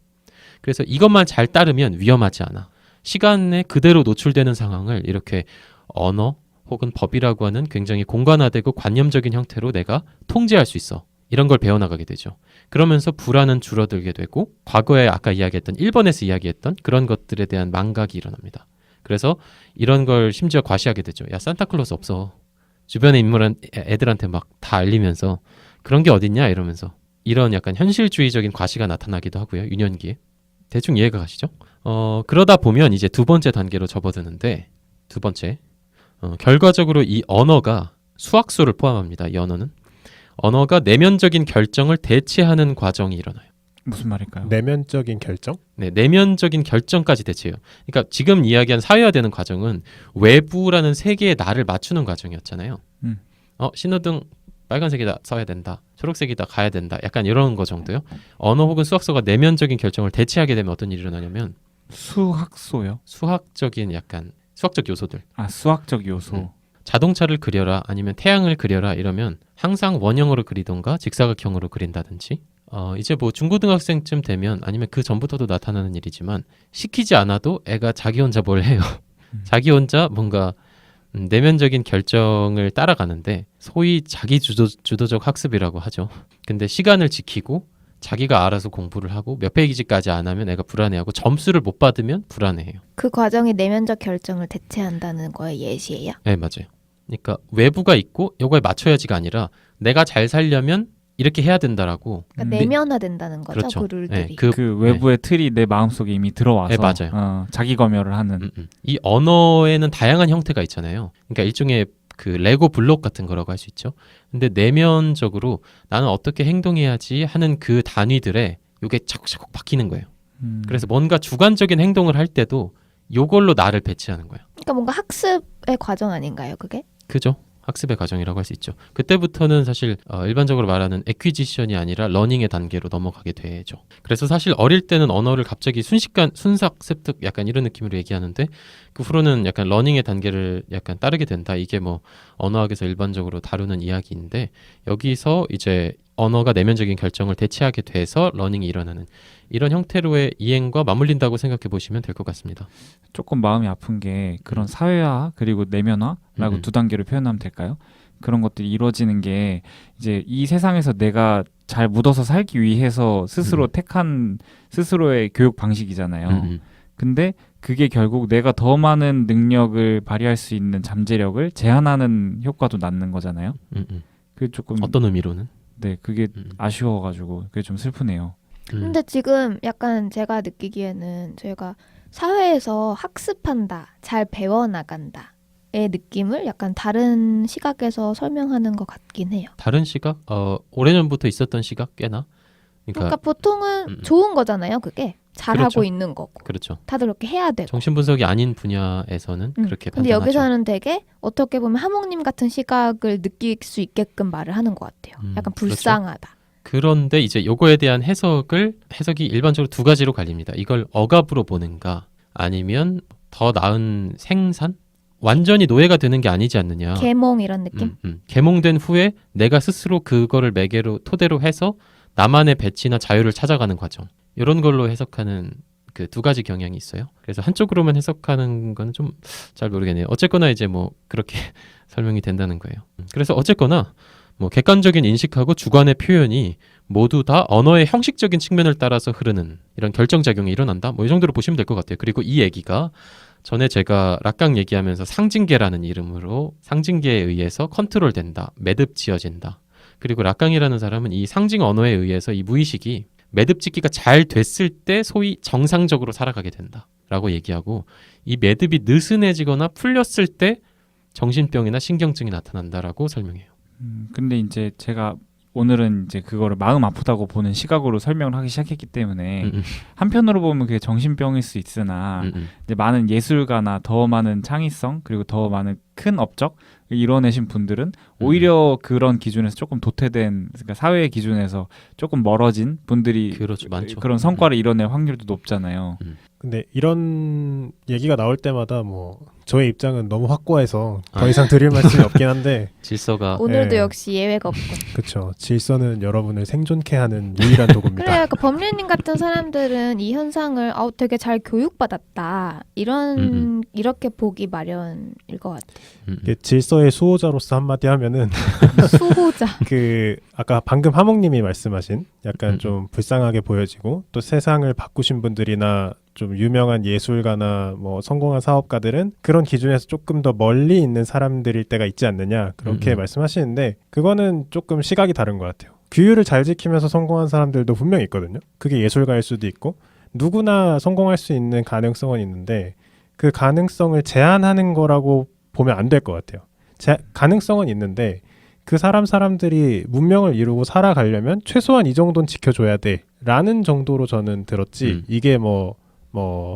그래서 이것만 잘 따르면 위험하지 않아. 시간에 그대로 노출되는 상황을 이렇게 언어 혹은 법이라고 하는 굉장히 공간화되고 관념적인 형태로 내가 통제할 수 있어. 이런 걸 배워나가게 되죠. 그러면서 불안은 줄어들게 되고, 과거에 아까 이야기했던 1번에서 이야기했던 그런 것들에 대한 망각이 일어납니다. 그래서 이런 걸 심지어 과시하게 되죠. 야, 산타클로스 없어. 주변에 인물한 애들한테 막 다 알리면서 그런 게 어딨냐 이러면서 이런 약간 현실주의적인 과시가 나타나기도 하고요. 유년기에. 대충 이해가 가시죠? 그러다 보면 이제 두 번째 단계로 접어드는데, 두 번째 결과적으로 이 언어가 수학수를 포함합니다. 이 언어가 내면적인 결정을 대체하는 과정이 일어나요. 무슨 말일까요? 내면적인 결정? 네, 내면적인 결정까지 대체해요. 그러니까 지금 이야기한 사회화되는 과정은 외부라는 세계에 나를 맞추는 과정이었잖아요. 신호등 빨간색이다 써야 된다. 초록색이다 가야 된다. 약간 이런 거 정도요. 언어 혹은 수학서가 내면적인 결정을 대체하게 되면 어떤 일이 일어나냐면 수학소요? 수학적인 약간 수학적 요소들. 수학적 요소. 자동차를 그려라 아니면 태양을 그려라 이러면 항상 원형으로 그리던가 직사각형으로 그린다든지, 이제 뭐 중고등학생쯤 되면 아니면 그 전부터도 나타나는 일이지만 시키지 않아도 애가 자기 혼자 뭘 해요. 자기 혼자 뭔가 내면적인 결정을 따라가는데, 소위 자기 주도적 학습이라고 하죠. 근데 시간을 지키고 자기가 알아서 공부를 하고 몇 페이지까지 안 하면 애가 불안해하고 점수를 못 받으면 불안해해요. 그 과정이 내면적 결정을 대체한다는 거의 예시예요? 네, 맞아요. 그러니까 외부가 있고 이거에 맞춰야지가 아니라 내가 잘 살려면 이렇게 해야 된다라고. 그러니까 내면화된다는 거죠. 그렇죠. 그 룰들이. 네, 그 외부의 틀이 내 마음속에 이미 들어와서 네, 맞아요. 자기 검열을 하는. 이 언어에는 다양한 형태가 있잖아요. 그러니까 일종의 그 레고 블록 같은 거라고 할 수 있죠. 근데 내면적으로 나는 어떻게 행동해야지 하는 그 단위들에 이게 차곡차곡 박히는 거예요. 그래서 뭔가 주관적인 행동을 할 때도 요걸로 나를 배치하는 거예요. 그러니까 뭔가 학습의 과정 아닌가요, 그게? 그죠? 학습의 과정이라고 할 수 있죠. 그때부터는 사실 일반적으로 말하는 에퀴지션이 아니라 러닝의 단계로 넘어가게 되죠. 그래서 사실 어릴 때는 언어를 갑자기 순삭 습득 약간 이런 느낌으로 얘기하는데, 그 후로는 약간 러닝의 단계를 약간 따르게 된다. 이게 뭐 언어학에서 일반적으로 다루는 이야기인데, 여기서 이제 언어가 내면적인 결정을 대체하게 돼서 러닝이 일어나는 이런 형태로의 이행과 맞물린다고 생각해 보시면 될 것 같습니다. 조금 마음이 아픈 게 그런 사회화 그리고 내면화라고 두 단계로 표현하면 될까요? 그런 것들이 이루어지는 게 이제 이 세상에서 내가 잘 묻어서 살기 위해서 스스로 택한 스스로의 교육 방식이잖아요. 근데 그게 결국 내가 더 많은 능력을 발휘할 수 있는 잠재력을 제한하는 효과도 낳는 거잖아요. 그게 조금 어떤 의미로는? 네, 그게 아쉬워가지고 그게 좀 슬프네요. 근데 지금 약간 제가 느끼기에는 저희가 사회에서 학습한다, 잘 배워나간다의 느낌을 약간 다른 시각에서 설명하는 것 같긴 해요. 다른 시각? 오래전부터 있었던 시각 꽤나 그러니까 보통은 좋은 거잖아요. 그게 잘하고 그렇죠. 있는 거고. 그렇죠. 다들 그렇게 해야 되고. 정신분석이 아닌 분야에서는 그렇게 근데 판단하죠. 여기서는 되게 어떻게 보면 하몽님 같은 시각을 느낄 수 있게끔 말을 하는 것 같아요. 약간 불쌍하다. 그런데 이제 요거에 대한 해석이 일반적으로 두 가지로 갈립니다. 이걸 억압으로 보는가 아니면 더 나은 생산? 완전히 노예가 되는 게 아니지 않느냐. 계몽 이런 느낌? 계몽된 후에 내가 스스로 그거를 토대로 해서 나만의 배치나 자유를 찾아가는 과정. 이런 걸로 해석하는 그 두 가지 경향이 있어요. 그래서 한쪽으로만 해석하는 건 좀 잘 모르겠네요. 어쨌거나 이제 뭐 그렇게 설명이 된다는 거예요. 그래서 어쨌거나 뭐 객관적인 인식하고 주관의 표현이 모두 다 언어의 형식적인 측면을 따라서 흐르는 이런 결정작용이 일어난다. 뭐 이 정도로 보시면 될 것 같아요. 그리고 이 얘기가 전에 제가 락강 얘기하면서 상징계라는 이름으로 상징계에 의해서 컨트롤된다. 매듭 지어진다. 그리고 락강이라는 사람은 이 상징 언어에 의해서 이 무의식이 매듭 짓기가 잘 됐을 때 소위 정상적으로 살아가게 된다라고 얘기하고 이 매듭이 느슨해지거나 풀렸을 때 정신병이나 신경증이 나타난다라고 설명해요. 근데 이제 제가 오늘은 이제 그거를 마음 아프다고 보는 시각으로 설명을 하기 시작했기 때문에 한편으로 보면 그게 정신병일 수 있으나 이제 많은 예술가나 더 많은 창의성 그리고 더 많은 큰 업적 이뤄내신 분들은 오히려 그런 기준에서 조금 도태된 그러니까 사회의 기준에서 조금 멀어진 분들이 그렇죠, 많죠. 그런 성과를 이뤄낼 확률도 높잖아요. 근데 이런 얘기가 나올 때마다 뭐 저의 입장은 너무 확고해서 더 이상 드릴 말씀이 없긴 한데 질서가 오늘도 예. 역시 예외가 없군. 그렇죠. 질서는 여러분을 생존케 하는 유일한 도구입니다. 그래요. 그 법률님 같은 사람들은 이 현상을 되게 잘 교육받았다. 이렇게 보기 마련일 것 같아요. 이게 질서의 수호자로서 한마디 하면은 수호자. 그 아까 방금 하몽님이 말씀하신 약간 좀 불쌍하게 보여지고 또 세상을 바꾸신 분들이나 좀 유명한 예술가나 뭐 성공한 사업가들은 그런 기준에서 조금 더 멀리 있는 사람들일 때가 있지 않느냐 그렇게 말씀하시는데 그거는 조금 시각이 다른 것 같아요. 규율을 잘 지키면서 성공한 사람들도 분명히 있거든요. 그게 예술가일 수도 있고 누구나 성공할 수 있는 가능성은 있는데 그 가능성을 제한하는 거라고 보면 안 될 것 같아요. 가능성은 있는데 그 사람들이 문명을 이루고 살아가려면 최소한 이 정도는 지켜줘야 돼 라는 정도로 저는 들었지 이게 뭐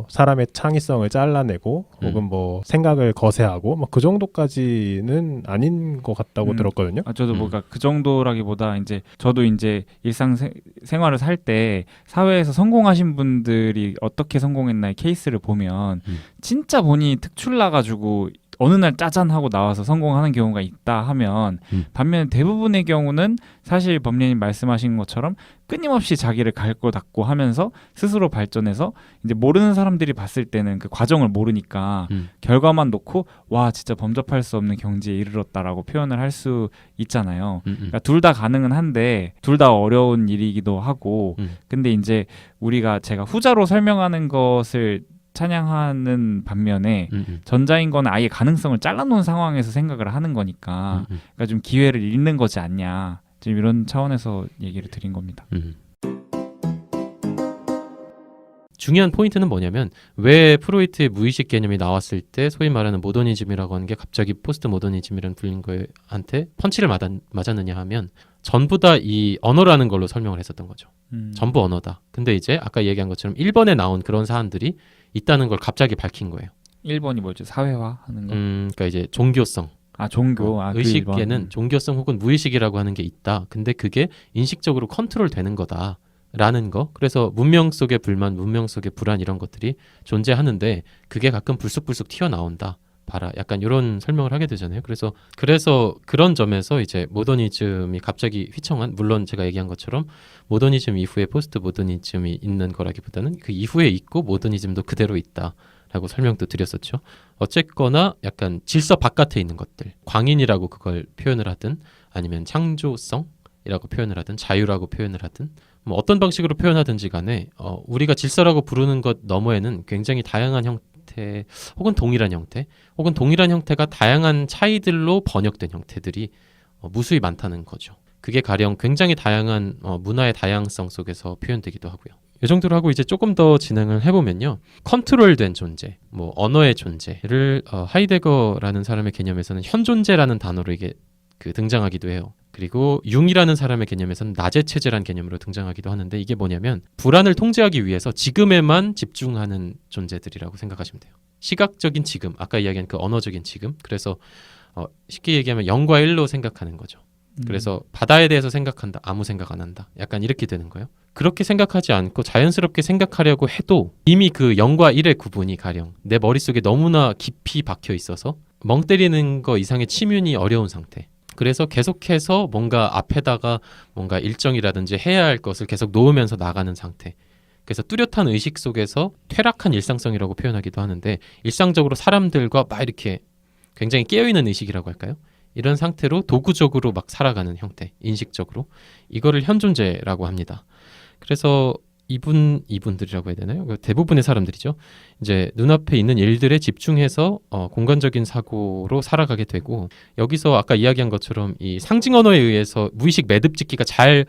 사람의 창의성을 잘라내고 혹은 뭐 생각을 거세하고 뭐 그 정도까지는 아닌 것 같다고 들었거든요. 저도 뭔가 그 정도라기보다 이제 저도 이제 일상 생활을 살 때 사회에서 성공하신 분들이 어떻게 성공했나의 케이스를 보면 진짜 본인이 특출나가지고 어느 날 짜잔 하고 나와서 성공하는 경우가 있다 하면 반면에 대부분의 경우는 사실 법리님 말씀하신 것처럼 끊임없이 자기를 갈고 닦고 하면서 스스로 발전해서 이제 모르는 사람들이 봤을 때는 그 과정을 모르니까 결과만 놓고 와 진짜 범접할 수 없는 경지에 이르렀다라고 표현을 할 수 있잖아요. 그러니까 둘 다 가능은 한데 둘 다 어려운 일이기도 하고 근데 이제 제가 후자로 설명하는 것을 찬양하는 반면에 전자인 건 아예 가능성을 잘라놓은 상황에서 생각을 하는 거니까 그러니까 좀 기회를 잃는 거지 않냐 지금 이런 차원에서 얘기를 드린 겁니다. 중요한 포인트는 뭐냐면 왜 프로이트의 무의식 개념이 나왔을 때 소위 말하는 모더니즘이라고 하는 게 갑자기 포스트 모더니즘이라는 불린 거한테 펀치를 맞았느냐 하면 전부 다 이 언어라는 걸로 설명을 했었던 거죠. 전부 언어다. 근데 이제 아까 얘기한 것처럼 1번에 나온 그런 사안들이 있다는 걸 갑자기 밝힌 거예요. 1번이 뭐죠? 사회화하는 거? 그러니까 이제 종교성. 종교. 의식에는 종교성 혹은 무의식이라고 하는 게 있다. 근데 그게 인식적으로 컨트롤되는 거다라는 거. 그래서 문명 속의 불만, 문명 속의 불안 이런 것들이 존재하는데 그게 가끔 불쑥불쑥 튀어나온다. 봐라. 약간 이런 설명을 하게 되잖아요. 그래서 그런 점에서 이제 모더니즘이 갑자기 휘청한 물론 제가 얘기한 것처럼 모더니즘 이후에 포스트 모더니즘이 있는 거라기보다는 그 이후에 있고 모더니즘도 그대로 있다라고 설명도 드렸었죠. 어쨌거나 약간 질서 바깥에 있는 것들 광인이라고 그걸 표현을 하든 아니면 창조성이라고 표현을 하든 자유라고 표현을 하든 뭐 어떤 방식으로 표현하든지 간에 우리가 질서라고 부르는 것 너머에는 굉장히 다양한 형태 혹은 동일한 형태 혹은 동일한 형태가 다양한 차이들로 번역된 형태들이 무수히 많다는 거죠. 그게 가령 굉장히 다양한 문화의 다양성 속에서 표현되기도 하고요. 이 정도로 하고 이제 조금 더 진행을 해보면요. 컨트롤된 존재, 뭐 언어의 존재를 하이데거라는 사람의 개념에서는 현존재라는 단어로 이게 등장하기도 해요. 그리고 융이라는 사람의 개념에서는 낮의 체제라는 개념으로 등장하기도 하는데 이게 뭐냐면 불안을 통제하기 위해서 지금에만 집중하는 존재들이라고 생각하시면 돼요. 시각적인 지금, 아까 이야기한 그 언어적인 지금. 그래서 쉽게 얘기하면 0과 1로 생각하는 거죠. 그래서 바다에 대해서 생각한다. 아무 생각 안 한다. 약간 이렇게 되는 거예요. 그렇게 생각하지 않고 자연스럽게 생각하려고 해도 이미 그 0과 1의 구분이 가령 내 머릿속에 너무나 깊이 박혀 있어서 멍 때리는 거 이상의 치윤이 어려운 상태. 그래서 계속해서 뭔가 앞에다가 뭔가 일정이라든지 해야 할 것을 계속 놓으면서 나가는 상태. 그래서 뚜렷한 의식 속에서 퇴락한 일상성이라고 표현하기도 하는데 일상적으로 사람들과 막 이렇게 굉장히 깨어있는 의식이라고 할까요? 이런 상태로 도구적으로 막 살아가는 형태, 인식적으로. 이거를 현존재라고 합니다. 그래서 이분들이라고 해야 되나요? 대부분의 사람들이죠. 이제 눈앞에 있는 일들에 집중해서 공간적인 사고로 살아가게 되고 여기서 아까 이야기한 것처럼 이 상징 언어에 의해서 무의식 매듭 짓기가 잘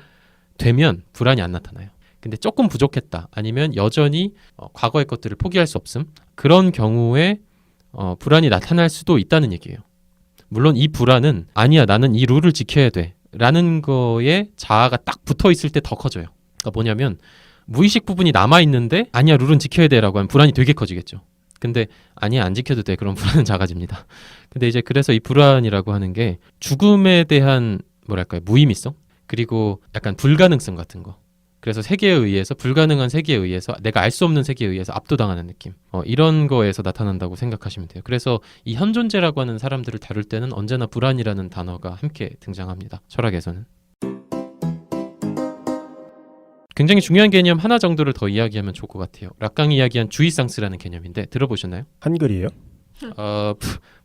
되면 불안이 안 나타나요. 근데 조금 부족했다. 아니면 여전히 과거의 것들을 포기할 수 없음. 그런 경우에 불안이 나타날 수도 있다는 얘기예요. 물론 이 불안은 아니야 나는 이 룰을 지켜야 돼 라는 거에 자아가 딱 붙어 있을 때 더 커져요. 그러니까 뭐냐면 무의식 부분이 남아있는데 아니야 룰은 지켜야 돼 라고 하면 불안이 되게 커지겠죠. 근데 아니야 안 지켜도 돼 그럼 불안은 작아집니다. 근데 이제 그래서 이 불안이라고 하는 게 죽음에 대한 뭐랄까요 무의미성 그리고 약간 불가능성 같은 거. 그래서 세계에 의해서 불가능한 세계에 의해서 내가 알 수 없는 세계에 의해서 압도당하는 느낌 이런 거에서 나타난다고 생각하시면 돼요. 그래서 이 현존재라고 하는 사람들을 다룰 때는 언제나 불안이라는 단어가 함께 등장합니다. 철학에서는. 굉장히 중요한 개념 하나 정도를 더 이야기하면 좋을 것 같아요. 락강이 이야기한 주의상스라는 개념인데 들어보셨나요? 한글이에요?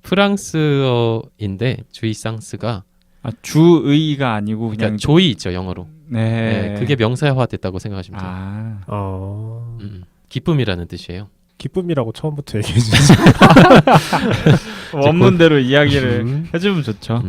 프랑스어인데 주의상스가 주의가 아니고 그냥 그러니까 조의 있죠 영어로. 네. 네, 그게 명사화됐다고 생각하시면 돼요. 기쁨이라는 뜻이에요. 기쁨이라고 처음부터 얘기해 주세요. 원문대로 이야기를 해주면 좋죠.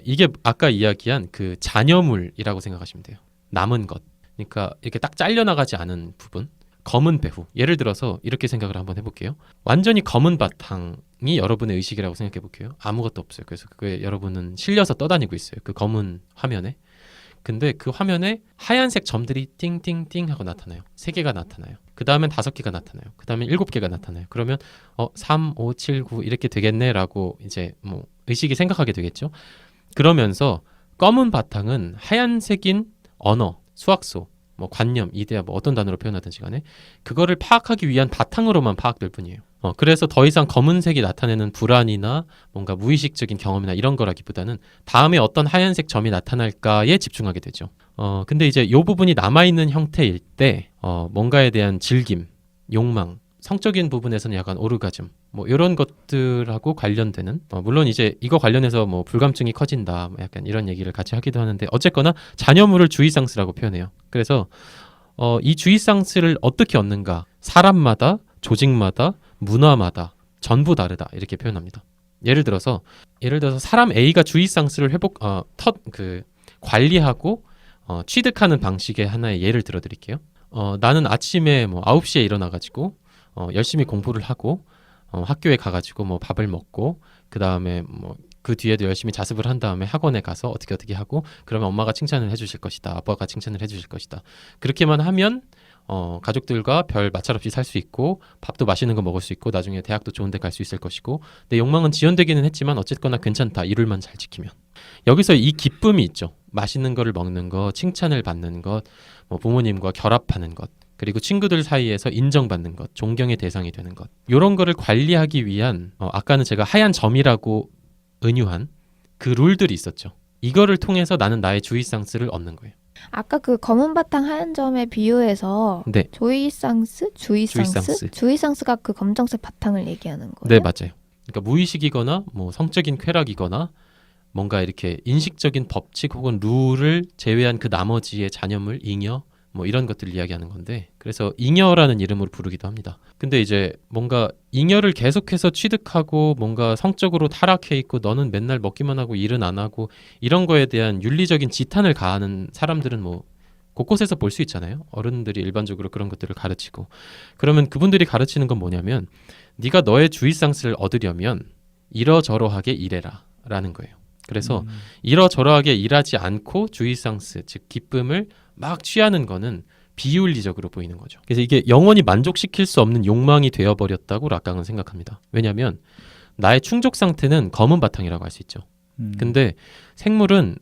이게 아까 이야기한 그 잔여물이라고 생각하시면 돼요. 남은 것. 그러니까 이렇게 딱 잘려나가지 않은 부분. 검은 배후. 예를 들어서 이렇게 생각을 한번 해볼게요. 완전히 검은 바탕이 여러분의 의식이라고 생각해 볼게요. 아무것도 없어요. 그래서 그게 여러분은 실려서 떠다니고 있어요. 그 검은 화면에. 근데 그 화면에 하얀색 점들이 띵띵띵 하고 나타나요. 3개가 나타나요. 그 다음엔 5개가 나타나요. 그 다음엔 7개가 나타나요. 그러면 3, 5, 7, 9 이렇게 되겠네 라고 이제 뭐 의식이 생각하게 되겠죠. 그러면서 검은 바탕은 하얀색인 언어, 수학소, 뭐 관념, 이데아 뭐 어떤 단어로 표현하든지 간에 그거를 파악하기 위한 바탕으로만 파악될 뿐이에요. 그래서 더 이상 검은색이 나타내는 불안이나 뭔가 무의식적인 경험이나 이런 거라기보다는 다음에 어떤 하얀색 점이 나타날까에 집중하게 되죠. 근데 이제 이 부분이 남아있는 형태일 때 뭔가에 대한 즐김, 욕망, 성적인 부분에서는 약간 오르가즘 뭐 이런 것들하고 관련되는 물론 이제 이거 관련해서 뭐 불감증이 커진다 뭐 약간 이런 얘기를 같이 하기도 하는데 어쨌거나 잔여물을 주의상스라고 표현해요. 그래서 이 주의상스를 어떻게 얻는가 사람마다 조직마다 문화마다 전부 다르다 이렇게 표현합니다. 예를 들어서 사람 A가 주의상스를 관리하고 취득하는 방식의 하나의 예를 들어드릴게요. 나는 아침에 뭐 9시에 일어나가지고 열심히 공부를 하고 학교에 가가지고 뭐 밥을 먹고 그 다음에 뭐 그 뒤에도 열심히 자습을 한 다음에 학원에 가서 어떻게 하고 그러면 엄마가 칭찬을 해주실 것이다. 아빠가 칭찬을 해주실 것이다. 그렇게만 하면 가족들과 별 마찰 없이 살 수 있고 밥도 맛있는 거 먹을 수 있고 나중에 대학도 좋은 데 갈 수 있을 것이고 내 욕망은 지연되기는 했지만 어쨌거나 괜찮다. 이 룰만 잘 지키면. 여기서 이 기쁨이 있죠. 맛있는 거를 먹는 것, 칭찬을 받는 것, 뭐 부모님과 결합하는 것 그리고 친구들 사이에서 인정받는 것, 존경의 대상이 되는 것 이런 거를 관리하기 위한 아까는 제가 하얀 점이라고 은유한 그 룰들이 있었죠. 이거를 통해서 나는 나의 주의상스를 얻는 거예요. 아까 그 검은 바탕 하얀 점에 비유해서 네. 조이상스? 주의상스. 주의상스가 그 검정색 바탕을 얘기하는 거예요? 네, 맞아요. 그러니까 무의식이거나 뭐 성적인 쾌락이거나 뭔가 이렇게 인식적인 법칙 혹은 룰을 제외한 그 나머지의 잔여물, 잉여 뭐 이런 것들을 이야기하는 건데 그래서 잉여라는 이름으로 부르기도 합니다. 근데 이제 뭔가 잉여를 계속해서 취득하고 뭔가 성적으로 타락해 있고 너는 맨날 먹기만 하고 일은 안 하고 이런 거에 대한 윤리적인 지탄을 가하는 사람들은 뭐 곳곳에서 볼 수 있잖아요. 어른들이 일반적으로 그런 것들을 가르치고 그러면 그분들이 가르치는 건 뭐냐면 네가 너의 주의상스를 얻으려면 이러저러하게 일해라 라는 거예요. 그래서 이러저러하게 일하지 않고 주이상스, 즉 기쁨을 막 취하는 거는 비윤리적으로 보이는 거죠. 그래서 이게 영원히 만족시킬 수 없는 욕망이 되어버렸다고 락강은 생각합니다. 왜냐하면 나의 충족 상태는 검은 바탕이라고 할 수 있죠. 근데 생물은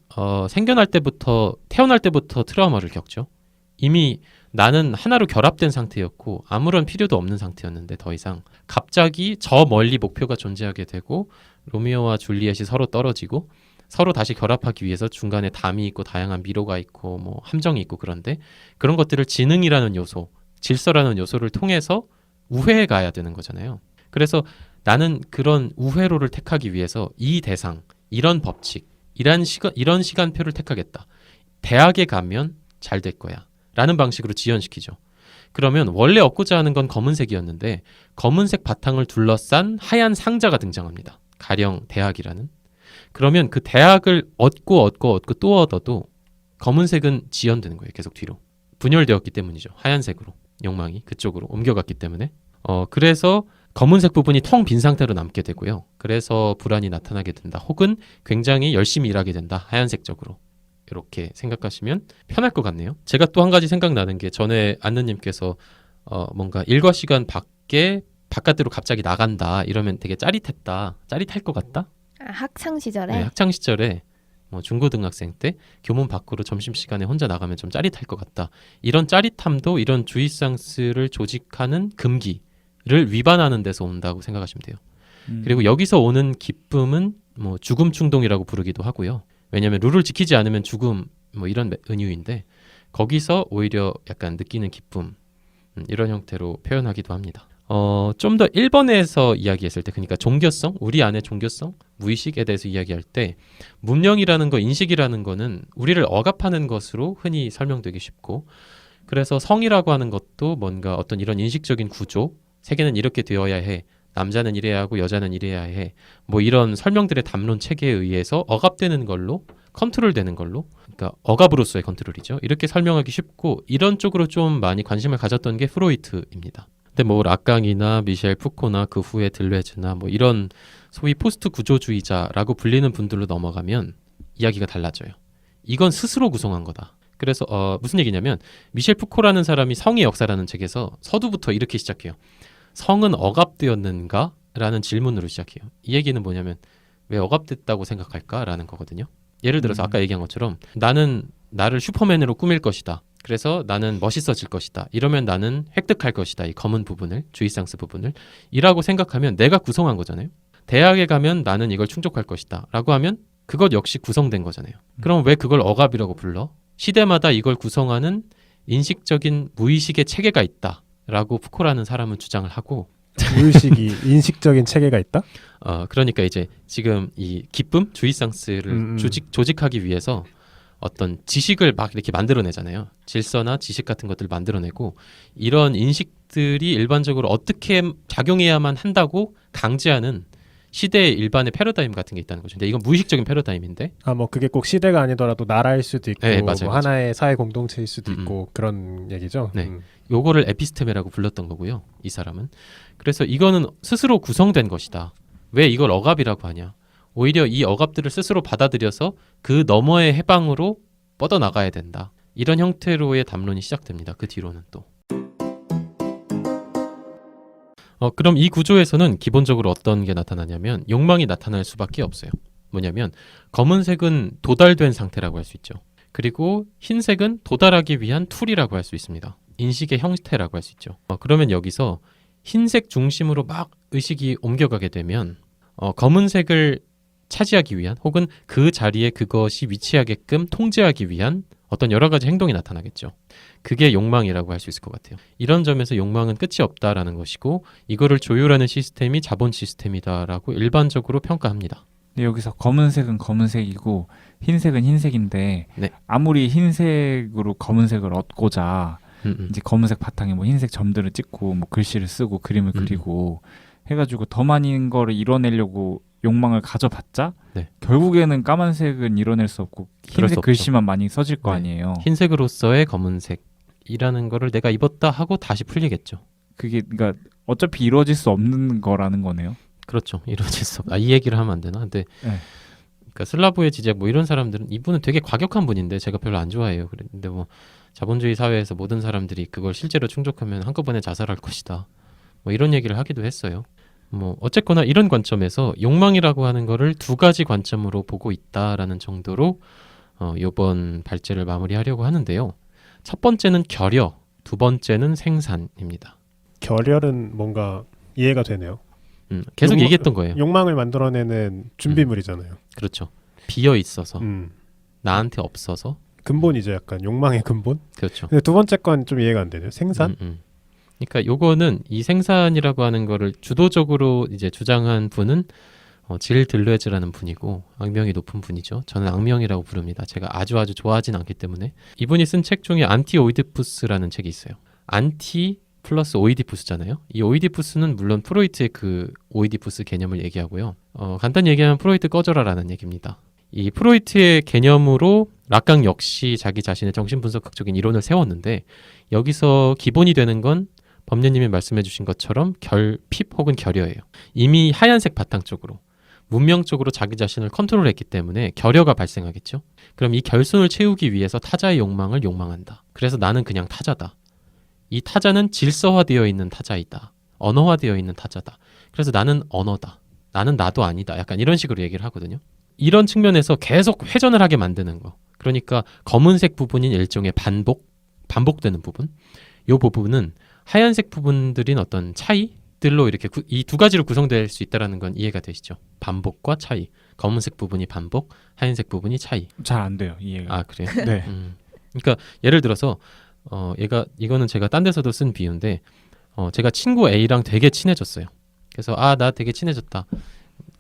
생겨날 때부터 태어날 때부터 트라우마를 겪죠. 이미 나는 하나로 결합된 상태였고 아무런 필요도 없는 상태였는데 더 이상 갑자기 저 멀리 목표가 존재하게 되고 로미오와 줄리엣이 서로 떨어지고 서로 다시 결합하기 위해서 중간에 담이 있고 다양한 미로가 있고 뭐 함정이 있고 그런데 그런 것들을 지능이라는 요소, 질서라는 요소를 통해서 우회해 가야 되는 거잖아요. 그래서 나는 그런 우회로를 택하기 위해서 이 대상, 이런 법칙, 이런 시간표를 택하겠다. 대학에 가면 잘 될 거야. 라는 방식으로 지연시키죠. 그러면 원래 얻고자 하는 건 검은색이었는데 검은색 바탕을 둘러싼 하얀 상자가 등장합니다. 가령 대학이라는. 그러면 그 대학을 얻고 또 얻어도 검은색은 지연되는 거예요. 계속 뒤로. 분열되었기 때문이죠. 하얀색으로. 욕망이 그쪽으로 옮겨갔기 때문에. 그래서 검은색 부분이 텅 빈 상태로 남게 되고요. 그래서 불안이 나타나게 된다. 혹은 굉장히 열심히 일하게 된다. 하얀색적으로. 이렇게 생각하시면 편할 것 같네요. 제가 또 한 가지 생각나는 게 전에 안느님께서 뭔가 일과 시간 바깥으로 갑자기 나간다 이러면 되게 짜릿할 것 같다. 학창 시절에 네, 학창 시절에 뭐 중고등학생 때 교문 밖으로 점심시간에 혼자 나가면 좀 짜릿할 것 같다. 이런 짜릿함도 이런 주이상스를 조직하는 금기를 위반하는 데서 온다고 생각하시면 돼요. 그리고 여기서 오는 기쁨은 뭐 죽음 충동이라고 부르기도 하고요. 왜냐하면 룰을 지키지 않으면 죽음 뭐 이런 은유인데 거기서 오히려 약간 느끼는 기쁨 이런 형태로 표현하기도 합니다. 좀 더 1번에서 이야기했을 때 그러니까 종교성, 우리 안의 종교성, 무의식에 대해서 이야기할 때 문명이라는 거, 인식이라는 거는 우리를 억압하는 것으로 흔히 설명되기 쉽고 그래서 성이라고 하는 것도 뭔가 어떤 이런 인식적인 구조, 세계는 이렇게 되어야 해, 남자는 이래야 하고 여자는 이래야 해. 뭐 이런 설명들의 담론 체계에 의해서 억압되는 걸로 컨트롤되는 걸로 그러니까 억압으로서의 컨트롤이죠. 이렇게 설명하기 쉽고 이런 쪽으로 좀 많이 관심을 가졌던 게 프로이트입니다. 근데 뭐 락강이나 미셸 푸코나 그 후에 들레즈나 뭐 이런 소위 포스트 구조주의자라고 불리는 분들로 넘어가면 이야기가 달라져요. 이건 스스로 구성한 거다. 그래서 무슨 얘기냐면 미셸 푸코라는 사람이 성의 역사라는 책에서 서두부터 이렇게 시작해요. 성은 억압되었는가? 라는 질문으로 시작해요. 이 얘기는 뭐냐면 왜 억압됐다고 생각할까? 라는 거거든요. 예를 들어서 아까 얘기한 것처럼 나는 나를 슈퍼맨으로 꾸밀 것이다. 그래서 나는 멋있어질 것이다. 이러면 나는 획득할 것이다. 이 검은 부분을, 주이상스 부분을 이라고 생각하면 내가 구성한 거잖아요. 대학에 가면 나는 이걸 충족할 것이다. 라고 하면 그것 역시 구성된 거잖아요. 그럼 왜 그걸 억압이라고 불러? 시대마다 이걸 구성하는 인식적인 무의식의 체계가 있다. 라고 푸코라는 사람은 주장을 하고 무의식이 인식적인 체계가 있다? 그러니까 이제 지금 이 기쁨, 주이상스를 조직하기 위해서 어떤 지식을 막 이렇게 만들어내잖아요. 질서나 지식 같은 것들을 만들어내고 이런 인식들이 일반적으로 어떻게 작용해야만 한다고 강제하는 시대의 일반의 패러다임 같은 게 있다는 거죠. 근데 이건 무의식적인 패러다임인데 뭐 그게 꼭 시대가 아니더라도 나라일 수도 있고 네, 맞아요, 뭐 하나의 사회 공동체일 수도 있고 그런 얘기죠. 네. 요거를 에피스테메라고 불렀던 거고요. 이 사람은. 그래서 이거는 스스로 구성된 것이다. 왜 이걸 억압이라고 하냐. 오히려 이 억압들을 스스로 받아들여서 그 너머의 해방으로 뻗어나가야 된다. 이런 형태로의 담론이 시작됩니다. 그 뒤로는 또. 그럼 이 구조에서는 기본적으로 어떤 게 나타나냐면 욕망이 나타날 수밖에 없어요. 뭐냐면 검은색은 도달된 상태라고 할 수 있죠. 그리고 흰색은 도달하기 위한 툴이라고 할 수 있습니다. 인식의 형태라고 할 수 있죠. 그러면 여기서 흰색 중심으로 막 의식이 옮겨가게 되면 검은색을 차지하기 위한 혹은 그 자리에 그것이 위치하게끔 통제하기 위한 어떤 여러 가지 행동이 나타나겠죠. 그게 욕망이라고 할 수 있을 것 같아요. 이런 점에서 욕망은 끝이 없다라는 것이고 이거를 조율하는 시스템이 자본 시스템이다라고 일반적으로 평가합니다. 근데 여기서 검은색은 검은색이고 흰색은 흰색인데 네. 아무리 흰색으로 검은색을 얻고자 이제 검은색 바탕에 뭐 흰색 점들을 찍고 뭐 글씨를 쓰고 그림을 그리고 해가지고 더 많은 거를 이뤄내려고 욕망을 가져봤자 네. 결국에는 까만색은 이뤄낼 수 없고 흰색 글씨만 많이 써질 거 아니에요. 흰색으로서의 검은색이라는 거를 내가 입었다 하고 다시 풀리겠죠. 그게 그러니까 어차피 이루어질 수 없는 거라는 거네요. 그렇죠. 이루어질 수 없. 이 얘기를 하면 안 되나? 근데 네. 그러니까 슬라브의 지젤 뭐 이런 사람들은 이분은 되게 과격한 분인데 제가 별로 안 좋아해요. 그런데 뭐 자본주의 사회에서 모든 사람들이 그걸 실제로 충족하면 한꺼번에 자살할 것이다. 뭐 이런 얘기를 하기도 했어요. 뭐 어쨌거나 이런 관점에서 욕망이라고 하는 거를 두 가지 관점으로 보고 있다라는 정도로 이번 발제를 마무리하려고 하는데요. 첫 번째는 결여, 두 번째는 생산입니다. 결혈은 뭔가 이해가 되네요. 계속 욕망- 얘기했던 거예요. 욕망을 만들어내는 준비물이잖아요. 그렇죠. 비어 있어서 음. 나한테 없어서 근본이죠, 약간 욕망의 근본. 그렇죠. 근데 두 번째 건 좀 이해가 안 되네요. 생산. 그러니까 요거는 이 생산이라고 하는 거를 주도적으로 이제 주장한 분은 질 들레즈라는 분이고 악명이 높은 분이죠. 저는 악명이라고 부릅니다. 제가 아주 좋아하진 않기 때문에. 이분이 쓴 책 중에 안티 오이디푸스라는 책이 있어요. 안티 플러스 오이디푸스잖아요. 이 오이디푸스는 물론 프로이트의 그 오이디푸스 개념을 얘기하고요. 간단히 얘기하면 프로이트 꺼져라라는 얘기입니다. 이 프로이트의 개념으로 락강 역시 자기 자신의 정신분석학적인 이론을 세웠는데 여기서 기본이 되는 건 법례님이 말씀해 주신 것처럼 결핍 혹은 결여예요. 이미 하얀색 바탕 쪽으로 문명적으로 자기 자신을 컨트롤했기 때문에 결여가 발생하겠죠. 그럼 이 결손을 채우기 위해서 타자의 욕망을 욕망한다. 그래서 나는 그냥 타자다. 이 타자는 질서화되어 있는 타자이다. 언어화되어 있는 타자다. 그래서 나는 언어다. 나는 나도 아니다. 약간 이런 식으로 얘기를 하거든요. 이런 측면에서 계속 회전을 하게 만드는 거. 그러니까 검은색 부분인 일종의 반복되는 부분. 이 부분은 하얀색 부분들인 어떤 차이들로 이렇게 이 두 가지로 구성될 수 있다는 건 이해가 되시죠? 반복과 차이. 검은색 부분이 반복, 하얀색 부분이 차이. 잘 안 돼요 이해가. 아 그래요? 네. 그러니까 예를 들어서 이거는 제가 딴 데서도 쓴 비유인데 제가 친구 A랑 되게 친해졌어요. 그래서 나 되게 친해졌다.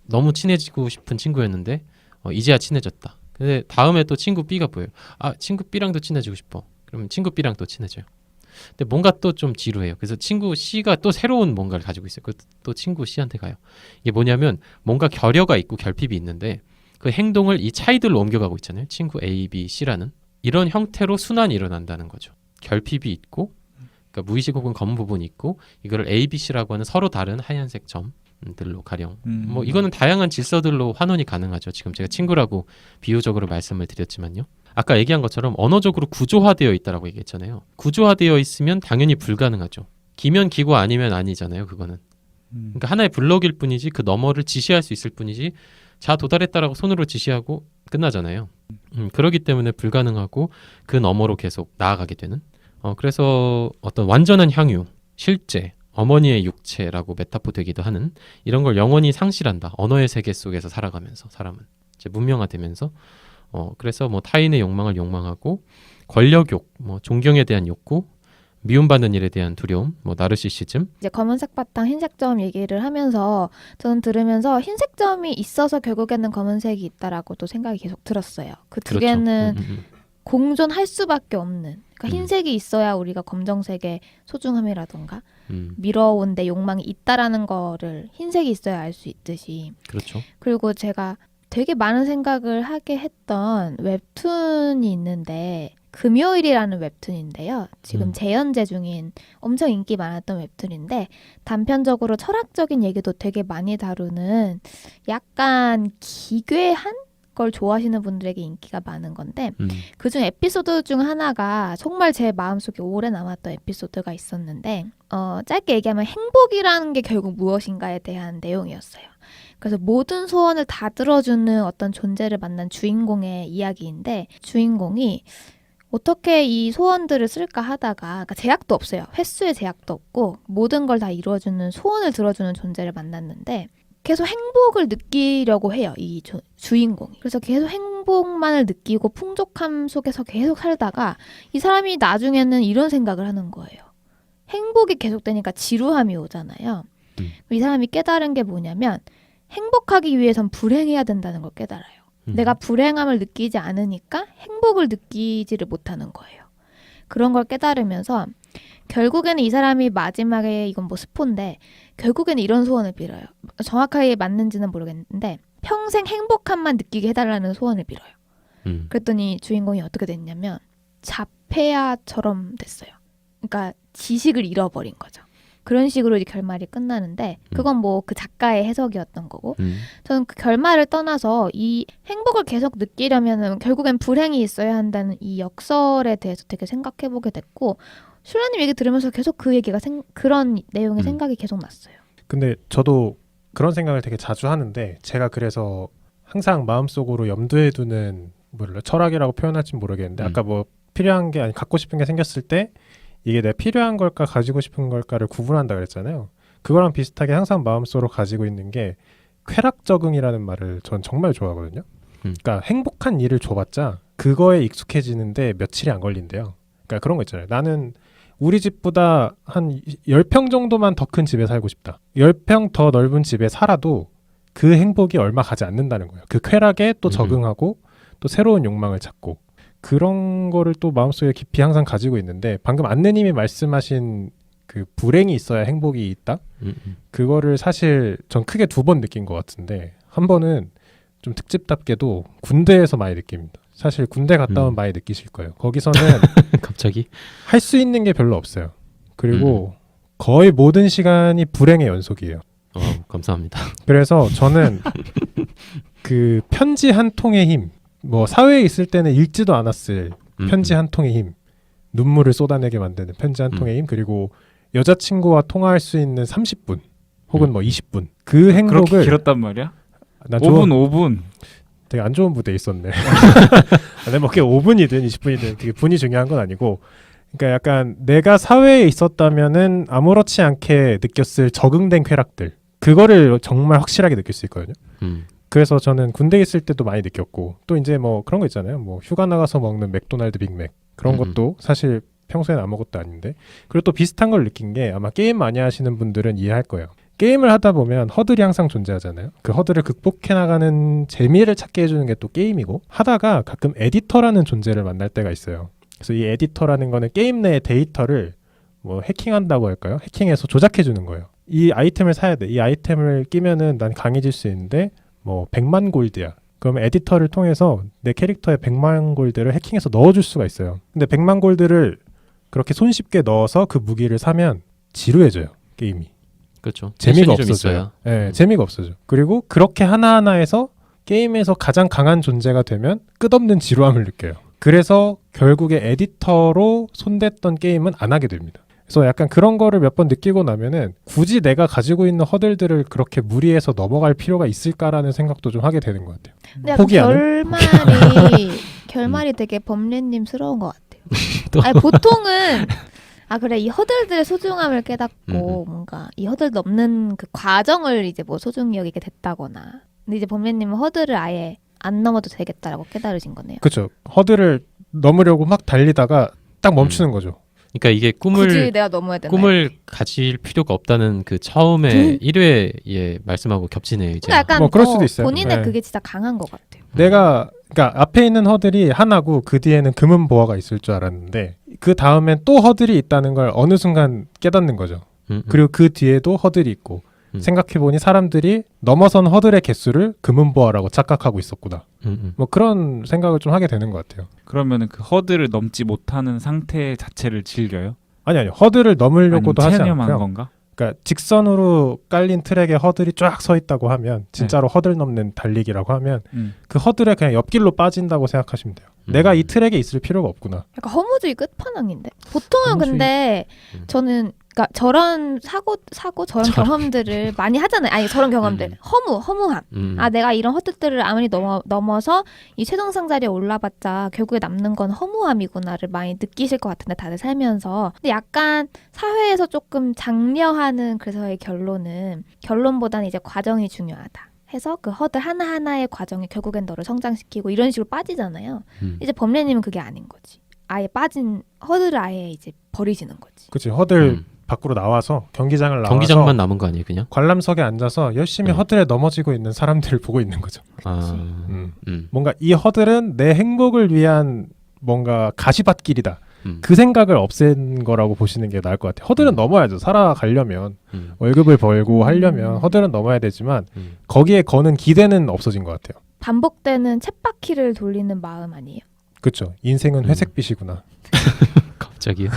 너무 친해지고 싶은 친구였는데 이제야 친해졌다. 근데 다음에 또 친구 B가 보여요. 친구 B랑도 친해지고 싶어. 그러면 친구 B랑 또 친해져요. 근데 뭔가 또 좀 지루해요. 그래서 친구 C가 또 새로운 뭔가를 가지고 있어요. 또 친구 C한테 가요. 이게 뭐냐면 뭔가 결여가 있고 결핍이 있는데 그 행동을 이 차이들로 옮겨가고 있잖아요. 친구 A, B, C라는 이런 형태로 순환이 일어난다는 거죠. 결핍이 있고 그러니까 무의식 혹은 검은 부분이 있고 이거를 A, B, C라고 하는 서로 다른 하얀색 점들로 가령 뭐 이거는 다양한 질서들로 환원이 가능하죠. 지금 제가 친구라고 비유적으로 말씀을 드렸지만요. 아까 얘기한 것처럼 언어적으로 구조화되어 있다라고 얘기했잖아요. 구조화되어 있으면 당연히 불가능하죠. 기면 기고 아니면 아니잖아요. 그거는. 그러니까 하나의 블럭일 뿐이지 그 너머를 지시할 수 있을 뿐이지 자 도달했다라고 손으로 지시하고 끝나잖아요. 그렇기 때문에 불가능하고 그 너머로 계속 나아가게 되는. 그래서 어떤 완전한 향유, 실제, 어머니의 육체라고 메타포 되기도 하는 이런 걸 영원히 상실한다. 언어의 세계 속에서 살아가면서 사람은 이제 문명화되면서 그래서 뭐 타인의 욕망을 욕망하고 권력욕, 뭐 존경에 대한 욕구, 미움받는 일에 대한 두려움, 뭐 나르시시즘. 이제 검은색 바탕 흰색 점 얘기를 하면서 저는 들으면서 흰색 점이 있어서 결국에는 검은색이 있다라고 또 생각이 계속 들었어요. 그 두 그렇죠. 개는 공존할 수밖에 없는. 그러니까 흰색이 있어야 우리가 검정색의 소중함이라던가 밀어온 내 욕망이 있다라는 거를 흰색이 있어야 알 수 있듯이. 그렇죠. 그리고 제가 되게 많은 생각을 하게 했던 웹툰이 있는데 금요일이라는 웹툰인데요. 지금 재연재 중인 엄청 인기 많았던 웹툰인데 단편적으로 철학적인 얘기도 되게 많이 다루는 약간 기괴한 걸 좋아하시는 분들에게 인기가 많은 건데 그중 에피소드 중 하나가 정말 제 마음속에 오래 남았던 에피소드가 있었는데 짧게 얘기하면 행복이라는 게 결국 무엇인가에 대한 내용이었어요. 그래서 모든 소원을 다 들어주는 어떤 존재를 만난 주인공의 이야기인데 주인공이 어떻게 이 소원들을 쓸까 하다가 그러니까 제약도 없어요. 횟수의 제약도 없고 모든 걸 다 이루어주는 소원을 들어주는 존재를 만났는데 계속 행복을 느끼려고 해요. 이 주인공이. 그래서 계속 행복만을 느끼고 풍족함 속에서 계속 살다가 이 사람이 나중에는 이런 생각을 하는 거예요. 행복이 계속되니까 지루함이 오잖아요. 이 사람이 깨달은 게 뭐냐면 행복하기 위해선 불행해야 된다는 걸 깨달아요. 내가 불행함을 느끼지 않으니까 행복을 느끼지를 못하는 거예요. 그런 걸 깨달으면서 결국에는 이 사람이 마지막에 이건 뭐 스포인데 결국에는 이런 소원을 빌어요. 정확하게 맞는지는 모르겠는데 평생 행복함만 느끼게 해달라는 소원을 빌어요. 그랬더니 주인공이 어떻게 됐냐면 자폐아처럼 됐어요. 그러니까 지식을 잃어버린 거죠. 그런 식으로 이제 결말이 끝나는데 그건 뭐 그 작가의 해석이었던 거고 저는 그 결말을 떠나서 이 행복을 계속 느끼려면은 결국엔 불행이 있어야 한다는 이 역설에 대해서 되게 생각해보게 됐고 슐라님 얘기 들으면서 계속 그 얘기가 그런 내용의 생각이 계속 났어요. 근데 저도 그런 생각을 되게 자주 하는데 제가 그래서 항상 마음속으로 염두에 두는 뭐랄까 철학이라고 표현할지 모르겠는데 아까 뭐 필요한 게 아니 갖고 싶은 게 생겼을 때 이게 내가 필요한 걸까 가지고 싶은 걸까를 구분한다 그랬잖아요. 그거랑 비슷하게 항상 마음속으로 가지고 있는 게 쾌락 적응이라는 말을 전 정말 좋아하거든요. 그러니까 행복한 일을 줘봤자 그거에 익숙해지는데 며칠이 안 걸린대요. 그러니까 그런 거 있잖아요. 나는 우리 집보다 한 10평 정도만 더 큰 집에 살고 싶다. 10평 더 넓은 집에 살아도 그 행복이 얼마 가지 않는다는 거예요. 그 쾌락에 또 적응하고 또 새로운 욕망을 찾고 그런 거를 또 마음속에 깊이 항상 가지고 있는데 방금 안내님이 말씀하신 그 불행이 있어야 행복이 있다? 그거를 사실 전 크게 2번 느낀 것 같은데 한 번은 좀 특집답게도 군대에서 많이 느낍니다. 사실 군대 갔다 오면 많이 느끼실 거예요. 거기서는 갑자기 할 수 있는 게 별로 없어요. 그리고 거의 모든 시간이 불행의 연속이에요. 감사합니다. 그래서 저는 그 편지 한 통의 힘, 뭐 사회에 있을 때는 읽지도 않았을 편지 한 통의 힘, 눈물을 쏟아내게 만드는 편지 한 통의 힘, 그리고 여자친구와 통화할 수 있는 30분 혹은 뭐 20분 그 행복을 그렇게 길었단 말이야? 난 5분. 되게 안 좋은 부대에 있었네. 근데 뭐 그게 5분이든 20분이든 그게 분이 중요한 건 아니고 그러니까 약간 내가 사회에 있었다면은 아무렇지 않게 느꼈을 적응된 쾌락들 그거를 정말 확실하게 느낄 수 있거든요. 그래서 저는 군대에 있을 때도 많이 느꼈고 또 이제 뭐 그런 거 있잖아요. 뭐 휴가 나가서 먹는 맥도날드 빅맥 그런 것도 사실 평소엔 아무것도 아닌데 그리고 또 비슷한 걸 느낀 게 아마 게임 많이 하시는 분들은 이해할 거예요. 게임을 하다 보면 허들이 항상 존재하잖아요. 그 허들을 극복해 나가는 재미를 찾게 해주는 게 또 게임이고 하다가 가끔 에디터라는 존재를 만날 때가 있어요. 그래서 이 에디터라는 거는 게임 내의 데이터를 뭐 해킹한다고 할까요? 해킹해서 조작해 주는 거예요. 이 아이템을 사야 돼. 이 아이템을 끼면은 난 강해질 수 있는데 뭐 100만 골드야. 그럼 에디터를 통해서 내 캐릭터에 100만 골드를 해킹해서 넣어줄 수가 있어요. 근데 100만 골드를 그렇게 손쉽게 넣어서 그 무기를 사면 지루해져요. 게임이. 그렇죠. 재미가 좀 없어져요. 네, 재미가 없어져. 그리고 그렇게 하나하나에서 게임에서 가장 강한 존재가 되면 끝없는 지루함을 느껴요. 그래서 결국에 에디터로 손댔던 게임은 안 하게 됩니다. 그래서 약간 그런 거를 몇 번 느끼고 나면은 굳이 내가 가지고 있는 허들들을 그렇게 무리해서 넘어갈 필요가 있을까라는 생각도 좀 하게 되는 것 같아요. 근데 약간 포기하는? 결말이 되게 범례님스러운 것 같아요. 아니, 보통은 그래 이 허들들의 소중함을 깨닫고 뭔가 이 허들 넘는 그 과정을 이제 뭐 소중히 여기게 됐다거나 근데 이제 범례님은 허들을 아예 안 넘어도 되겠다라고 깨달으신 거네요. 그렇죠. 허들을 넘으려고 막 달리다가 딱 멈추는 거죠. 그러니까 이게 굳이 내가 넘어야 되나? 꿈을 가질 필요가 없다는 그 처음에 1회에 말씀하고 겹치네요. 이제. 그러니까 약간 뭐 그럴 수도 있어요. 본인의 네. 그게 진짜 강한 것 같아요. 내가 그러니까 앞에 있는 허들이 하나고 그 뒤에는 금은 보화가 있을 줄 알았는데 그 다음엔 또 허들이 있다는 걸 어느 순간 깨닫는 거죠. 그리고 그 뒤에도 허들이 있고 생각해보니 사람들이 넘어선 허들의 개수를 금은 보화라고 착각하고 있었구나. 뭐 그런 생각을 좀 하게 되는 것 같아요. 그러면은 그 허들을 넘지 못하는 상태 자체를 즐겨요? 아니 허들을 넘으려고도 하지 체념한 않고요. 건가? 그러니까 직선으로 깔린 트랙에 허들이 쫙 서 있다고 하면 진짜로 허들 넘는 달리기라고 하면 그 허들에 그냥 옆길로 빠진다고 생각하시면 돼요. 내가 이 트랙에 있을 필요가 없구나. 약간 허무주의 끝판왕인데 보통은 허무주의. 근데 저는 그러니까 저런 저런 경험들을 많이 하잖아요. 아니 저런 경험들 허무함. 내가 이런 허들들을 아무리 넘어서 이 최정상 자리에 올라봤자 결국에 남는 건 허무함이구나를 많이 느끼실 것 같은데 다들 살면서 근데 약간 사회에서 조금 장려하는 그래서의 결론보다는 이제 과정이 중요하다. 해서 그 허들 하나하나의 과정이 결국엔 너를 성장시키고 이런 식으로 빠지잖아요. 이제 범례님은 그게 아닌 거지. 아예 빠진 허들을 아예 이제 버리시는 거지. 그치 허들 밖으로 나와서 경기장을 나와서 경기장만 남은 거 아니에요, 그냥? 관람석에 앉아서 열심히 허들에 넘어지고 있는 사람들을 보고 있는 거죠. 뭔가 이 허들은 내 행복을 위한 뭔가 가시밭길이다. 그 생각을 없앤 거라고 보시는 게 나을 것 같아요. 허들은 넘어야죠. 살아가려면 월급을 벌고 하려면 허들은 넘어야 되지만 거기에 거는 기대는 없어진 것 같아요. 반복되는 쳇바퀴를 돌리는 마음 아니에요? 그렇죠. 인생은 회색빛이구나. 갑자기요?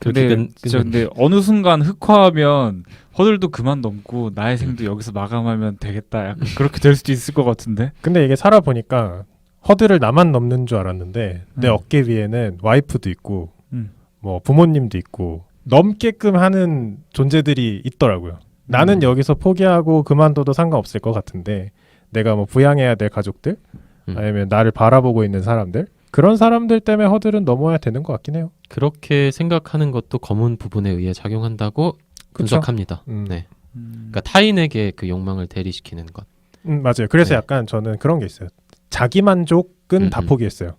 그렇게 근데 어느 순간 흑화하면 허들도 그만 넘고 나의 생도 여기서 마감하면 되겠다. 약간 그렇게 될 수도 있을 것 같은데. 근데 이게 살아보니까 허들을 나만 넘는 줄 알았는데 내 어깨 위에는 와이프도 있고 뭐 부모님도 있고 넘게끔 하는 존재들이 있더라고요. 나는 여기서 포기하고 그만둬도 상관없을 것 같은데 내가 뭐 부양해야 될 가족들 아니면 나를 바라보고 있는 사람들 그런 사람들 때문에 허들은 넘어야 되는 것 같긴 해요. 그렇게 생각하는 것도 검은 부분에 의해 작용한다고 그쵸? 분석합니다. 네. 그러니까 타인에게 그 욕망을 대리시키는 것. 맞아요. 그래서 네. 약간 저는 그런 게 있어요. 자기 만족은 다 포기했어요.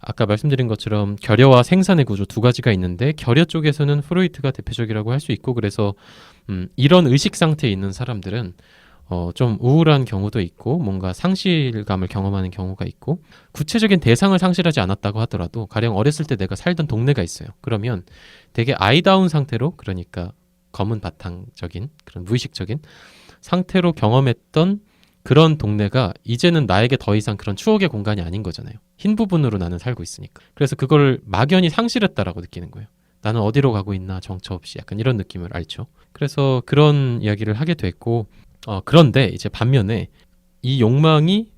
아까 말씀드린 것처럼 결여와 생산의 구조 두 가지가 있는데 결여 쪽에서는 프로이트가 대표적이라고 할 수 있고 그래서 이런 의식 상태에 있는 사람들은 좀 우울한 경우도 있고 뭔가 상실감을 경험하는 경우가 있고 구체적인 대상을 상실하지 않았다고 하더라도 가령 어렸을 때 내가 살던 동네가 있어요. 그러면 되게 아이다운 상태로 그러니까 검은 바탕적인 그런 무의식적인 상태로 경험했던 그런 동네가 이제는 나에게 더 이상 그런 추억의 공간이 아닌 거잖아요. 흰 부분으로 나는 살고 있으니까. 그래서 그걸 막연히 상실했다라고 느끼는 거예요. 나는 어디로 가고 있나 정처 없이 약간 이런 느낌을 알죠. 그래서 그런 이야기를 하게 됐고 그런데 이제 반면에 이 욕망이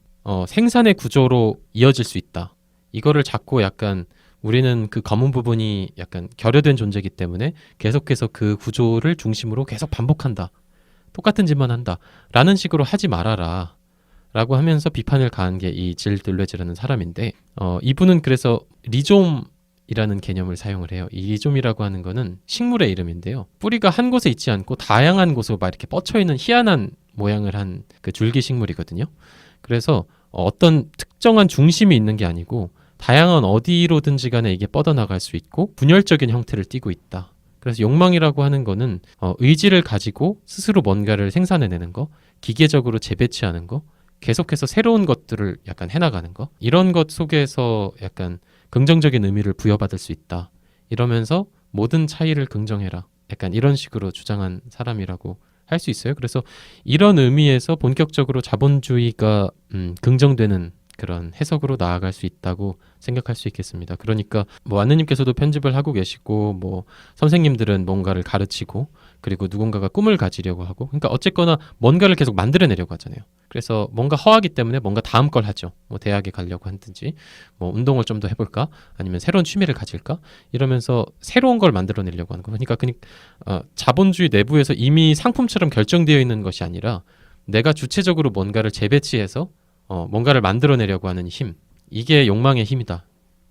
생산의 구조로 이어질 수 있다. 이거를 자꾸 약간 우리는 그 검은 부분이 약간 결여된 존재이기 때문에 계속해서 그 구조를 중심으로 계속 반복한다. 똑같은 짓만 한다. 라는 식으로 하지 말아라. 라고 하면서 비판을 가한 게 이 질 들레즈라는 사람인데 이분은 그래서 리좀이라는 개념을 사용을 해요. 이 리좀이라고 하는 거는 식물의 이름인데요. 뿌리가 한 곳에 있지 않고 다양한 곳으로 막 이렇게 뻗쳐있는 희한한 모양을 한 그 줄기 식물이거든요. 그래서 어떤 특정한 중심이 있는 게 아니고 다양한 어디로든지 간에 이게 뻗어나갈 수 있고 분열적인 형태를 띠고 있다. 그래서 욕망이라고 하는 거는 의지를 가지고 스스로 뭔가를 생산해내는 거, 기계적으로 재배치하는 거, 계속해서 새로운 것들을 약간 해나가는 거 이런 것 속에서 약간 긍정적인 의미를 부여받을 수 있다. 이러면서 모든 차이를 긍정해라. 약간 이런 식으로 주장한 사람이라고 할 수 있어요. 그래서 이런 의미에서 본격적으로 자본주의가 긍정되는 그런 해석으로 나아갈 수 있다고 생각할 수 있겠습니다. 그러니까 뭐 안느님께서도 편집을 하고 계시고 뭐 선생님들은 뭔가를 가르치고 그리고 누군가가 꿈을 가지려고 하고 그러니까 어쨌거나 뭔가를 계속 만들어내려고 하잖아요. 그래서 뭔가 허하기 때문에 뭔가 다음 걸 하죠. 뭐 대학에 가려고 하든지 뭐 운동을 좀 더 해볼까 아니면 새로운 취미를 가질까 이러면서 새로운 걸 만들어내려고 하는 거. 그러니까 자본주의 내부에서 이미 상품처럼 결정되어 있는 것이 아니라 내가 주체적으로 뭔가를 재배치해서 뭔가를 만들어내려고 하는 힘 이게 욕망의 힘이다.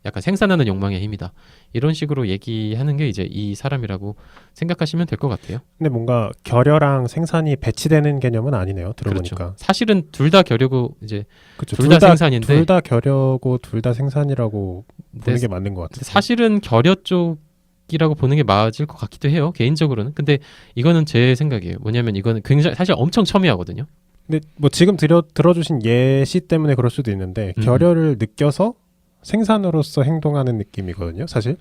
약간 생산하는 욕망의 힘이다. 이런 식으로 얘기하는 게 이제 이 사람이라고 생각하시면 될 것 같아요. 근데 뭔가 결여랑 생산이 배치되는 개념은 아니네요. 들어보니까. 그렇죠. 사실은 둘 다 결여고 이제 그쵸. 둘 다 생산인데 둘 다 결여고 둘 다 생산이라고 보는 게 맞는 것 같아요. 사실은 결여 쪽이라고 보는 게 맞을 것 같기도 해요. 개인적으로는. 근데 이거는 제 생각이에요. 뭐냐면 이거는 굉장히 사실 엄청 첨예하거든요. 근데 뭐 지금 들어주신 예시 때문에 그럴 수도 있는데 결여를 느껴서 생산으로서 행동하는 느낌이거든요. 사실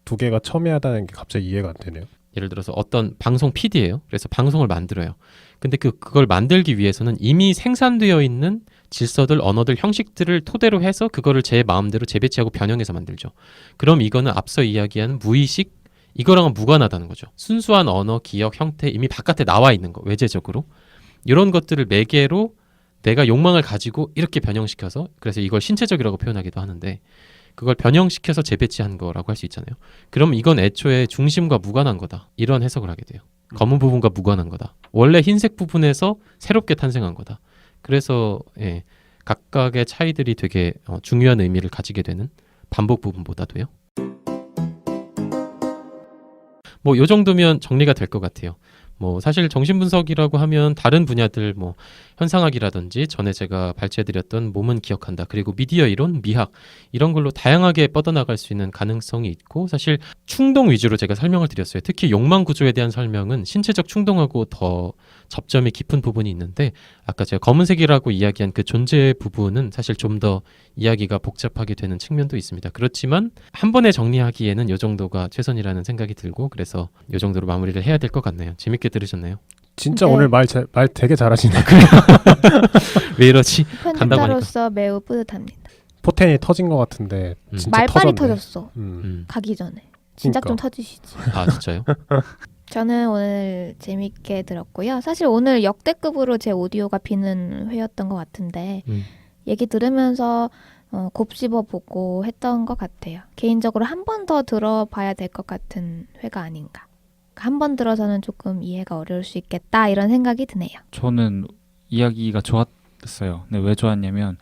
두 개가 첨예하다는 게 갑자기 이해가 안 되네요. 예를 들어서 어떤 방송 PD예요. 그래서 방송을 만들어요. 근데 그걸 만들기 위해서는 이미 생산되어 있는 질서들, 언어들, 형식들을 토대로 해서 그거를 제 마음대로 재배치하고 변형해서 만들죠. 그럼 이거는 앞서 이야기한 무의식 이거랑은 무관하다는 거죠. 순수한 언어, 기억, 형태 이미 바깥에 나와 있는 거 외재적으로 이런 것들을 매개로 내가 욕망을 가지고 이렇게 변형시켜서 그래서 이걸 신체적이라고 표현하기도 하는데 그걸 변형시켜서 재배치한 거라고 할 수 있잖아요. 그럼 이건 애초에 중심과 무관한 거다. 이런 해석을 하게 돼요. 검은 부분과 무관한 거다. 원래 흰색 부분에서 새롭게 탄생한 거다. 그래서 각각의 차이들이 되게 중요한 의미를 가지게 되는 반복 부분보다도요. 뭐 요 정도면 정리가 될 것 같아요. 뭐 사실 정신분석이라고 하면 다른 분야들 뭐 현상학이라든지 전에 제가 발췌해드렸던 몸은 기억한다 그리고 미디어 이론, 미학 이런 걸로 다양하게 뻗어나갈 수 있는 가능성이 있고 사실 충동 위주로 제가 설명을 드렸어요. 특히 욕망 구조에 대한 설명은 신체적 충동하고 더 접점이 깊은 부분이 있는데 아까 제가 검은색이라고 이야기한 그 존재 부분은 사실 좀 더 이야기가 복잡하게 되는 측면도 있습니다. 그렇지만 한 번에 정리하기에는 이 정도가 최선이라는 생각이 들고 그래서 이 정도로 마무리를 해야 될 것 같네요. 재밌게 들으셨나요? 진짜 네. 오늘 말 되게 잘하시네. 왜 이러지? 편집자로서 매우 뿌듯합니다. 포텐이 터진 것 같은데 진짜 말빨이 터졌네. 터졌어. 음. 가기 전에. 진작 좀 그러니까. 터지시지. 아 진짜요? 저는 오늘 재밌게 들었고요. 사실 오늘 역대급으로 제 오디오가 비는 회였던 것 같은데 음. 얘기 들으면서 곱씹어 보고 했던 것 같아요. 개인적으로 한 번 더 들어봐야 될 것 같은 회가 아닌가. 한 번 들어서는 조금 이해가 어려울 수 있겠다 이런 생각이 드네요. 저는 이야기가 좋았어요. 근데 왜 좋았냐면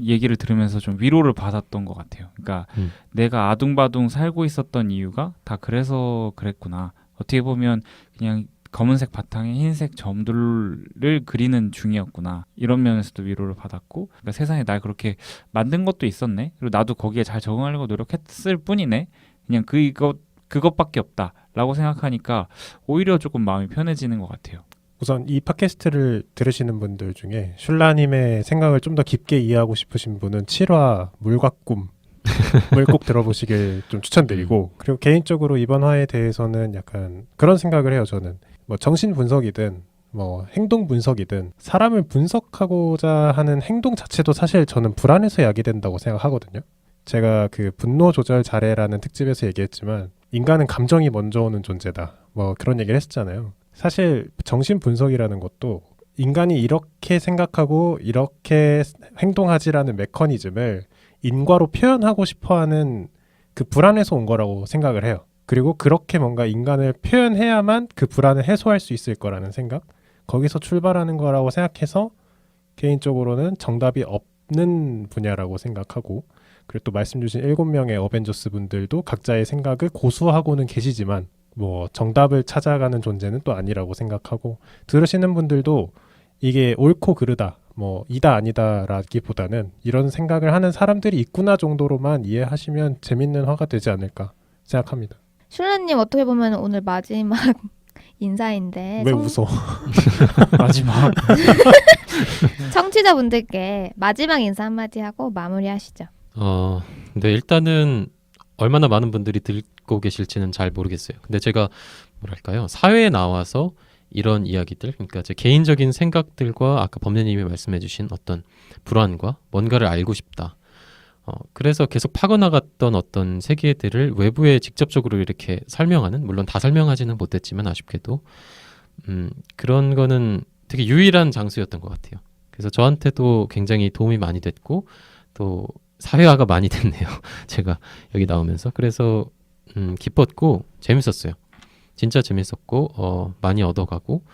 얘기를 들으면서 좀 위로를 받았던 것 같아요. 그러니까 내가 아둥바둥 살고 있었던 이유가 다 그래서 그랬구나. 어떻게 보면 그냥 검은색 바탕에 흰색 점들을 그리는 중이었구나. 이런 면에서도 위로를 받았고, 그러니까 세상에 날 그렇게 만든 것도 있었네. 그리고 나도 거기에 잘 적응하려고 노력했을 뿐이네. 그냥 그것밖에 없다라고 생각하니까 오히려 조금 마음이 편해지는 것 같아요. 우선 이 팟캐스트를 들으시는 분들 중에 슐라님의 생각을 좀 더 깊게 이해하고 싶으신 분은 7화 물과 꿈을 꼭 들어보시길 좀 추천드리고, 그리고 개인적으로 이번 화에 대해서는 약간 그런 생각을 해요. 저는 뭐 정신 분석이든 뭐 행동 분석이든 사람을 분석하고자 하는 행동 자체도 사실 저는 불안해서 야기된다고 생각하거든요. 제가 그 분노 조절 잘해라는 특집에서 얘기했지만 인간은 감정이 먼저 오는 존재다. 뭐 그런 얘기를 했었잖아요. 사실 정신 분석이라는 것도 인간이 이렇게 생각하고 이렇게 행동하지라는 메커니즘을 인과로 표현하고 싶어하는 그 불안에서 온 거라고 생각을 해요. 그리고 그렇게 뭔가 인간을 표현해야만 그 불안을 해소할 수 있을 거라는 생각, 거기서 출발하는 거라고 생각해서 개인적으로는 정답이 없는 분야라고 생각하고, 그리고 또 말씀 주신 7명의 어벤져스 분들도 각자의 생각을 고수하고는 계시지만 뭐 정답을 찾아가는 존재는 또 아니라고 생각하고, 들으시는 분들도 이게 옳고 그르다, 뭐 이다 아니다 라기보다는 이런 생각을 하는 사람들이 있구나 정도로만 이해하시면 재밌는 화가 되지 않을까 생각합니다. 슐라님 어떻게 보면 오늘 마지막 인사인데 왜 웃어? 마지막 청취자분들께 마지막 인사 한마디 하고 마무리하시죠. 근데 일단은 얼마나 많은 분들이 듣고 계실지는 잘 모르겠어요. 근데 제가 뭐랄까요, 사회에 나와서 이런 이야기들, 그러니까 제 개인적인 생각들과 아까 범례님이 말씀해주신 어떤 불안과 뭔가를 알고 싶다. 그래서 계속 파고나갔던 어떤 세계들을 외부에 직접적으로 이렇게 설명하는, 물론 다 설명하지는 못했지만 아쉽게도 그런 거는 되게 유일한 장소였던 것 같아요. 그래서 저한테도 굉장히 도움이 많이 됐고 또 사회화가 많이 됐네요. 제가 여기 나오면서. 그래서 기뻤고 재밌었어요. 진짜 재밌었고 많이 얻어가고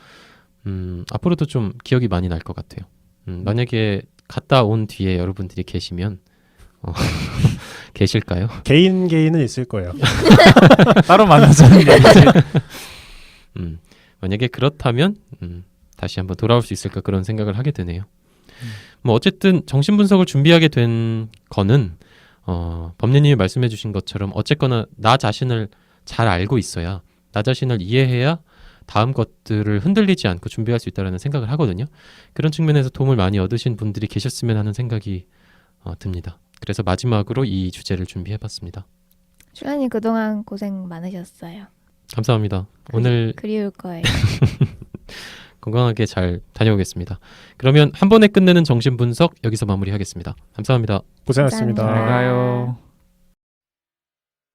앞으로도 좀 기억이 많이 날 것 같아요. 만약에 갔다 온 뒤에 여러분들이 계시면 계실까요? 개인은 있을 거예요. 따로 만나자는 얘기지. 만약에 그렇다면 다시 한번 돌아올 수 있을까 그런 생각을 하게 되네요. 뭐 어쨌든 정신분석을 준비하게 된 거는 범례님이 말씀해 주신 것처럼 어쨌거나 나 자신을 잘 알고 있어야, 나 자신을 이해해야 다음 것들을 흔들리지 않고 준비할 수 있다는 생각을 하거든요. 그런 측면에서 도움을 많이 얻으신 분들이 계셨으면 하는 생각이 듭니다. 그래서 마지막으로 이 주제를 준비해봤습니다. 슐라님 그동안 고생 많으셨어요. 감사합니다. 오늘 그리울 거예요. 건강하게 잘 다녀오겠습니다. 그러면 한 번에 끝내는 정신분석 여기서 마무리하겠습니다. 감사합니다. 고생하셨습니다. 감사합니다. 잘 가요.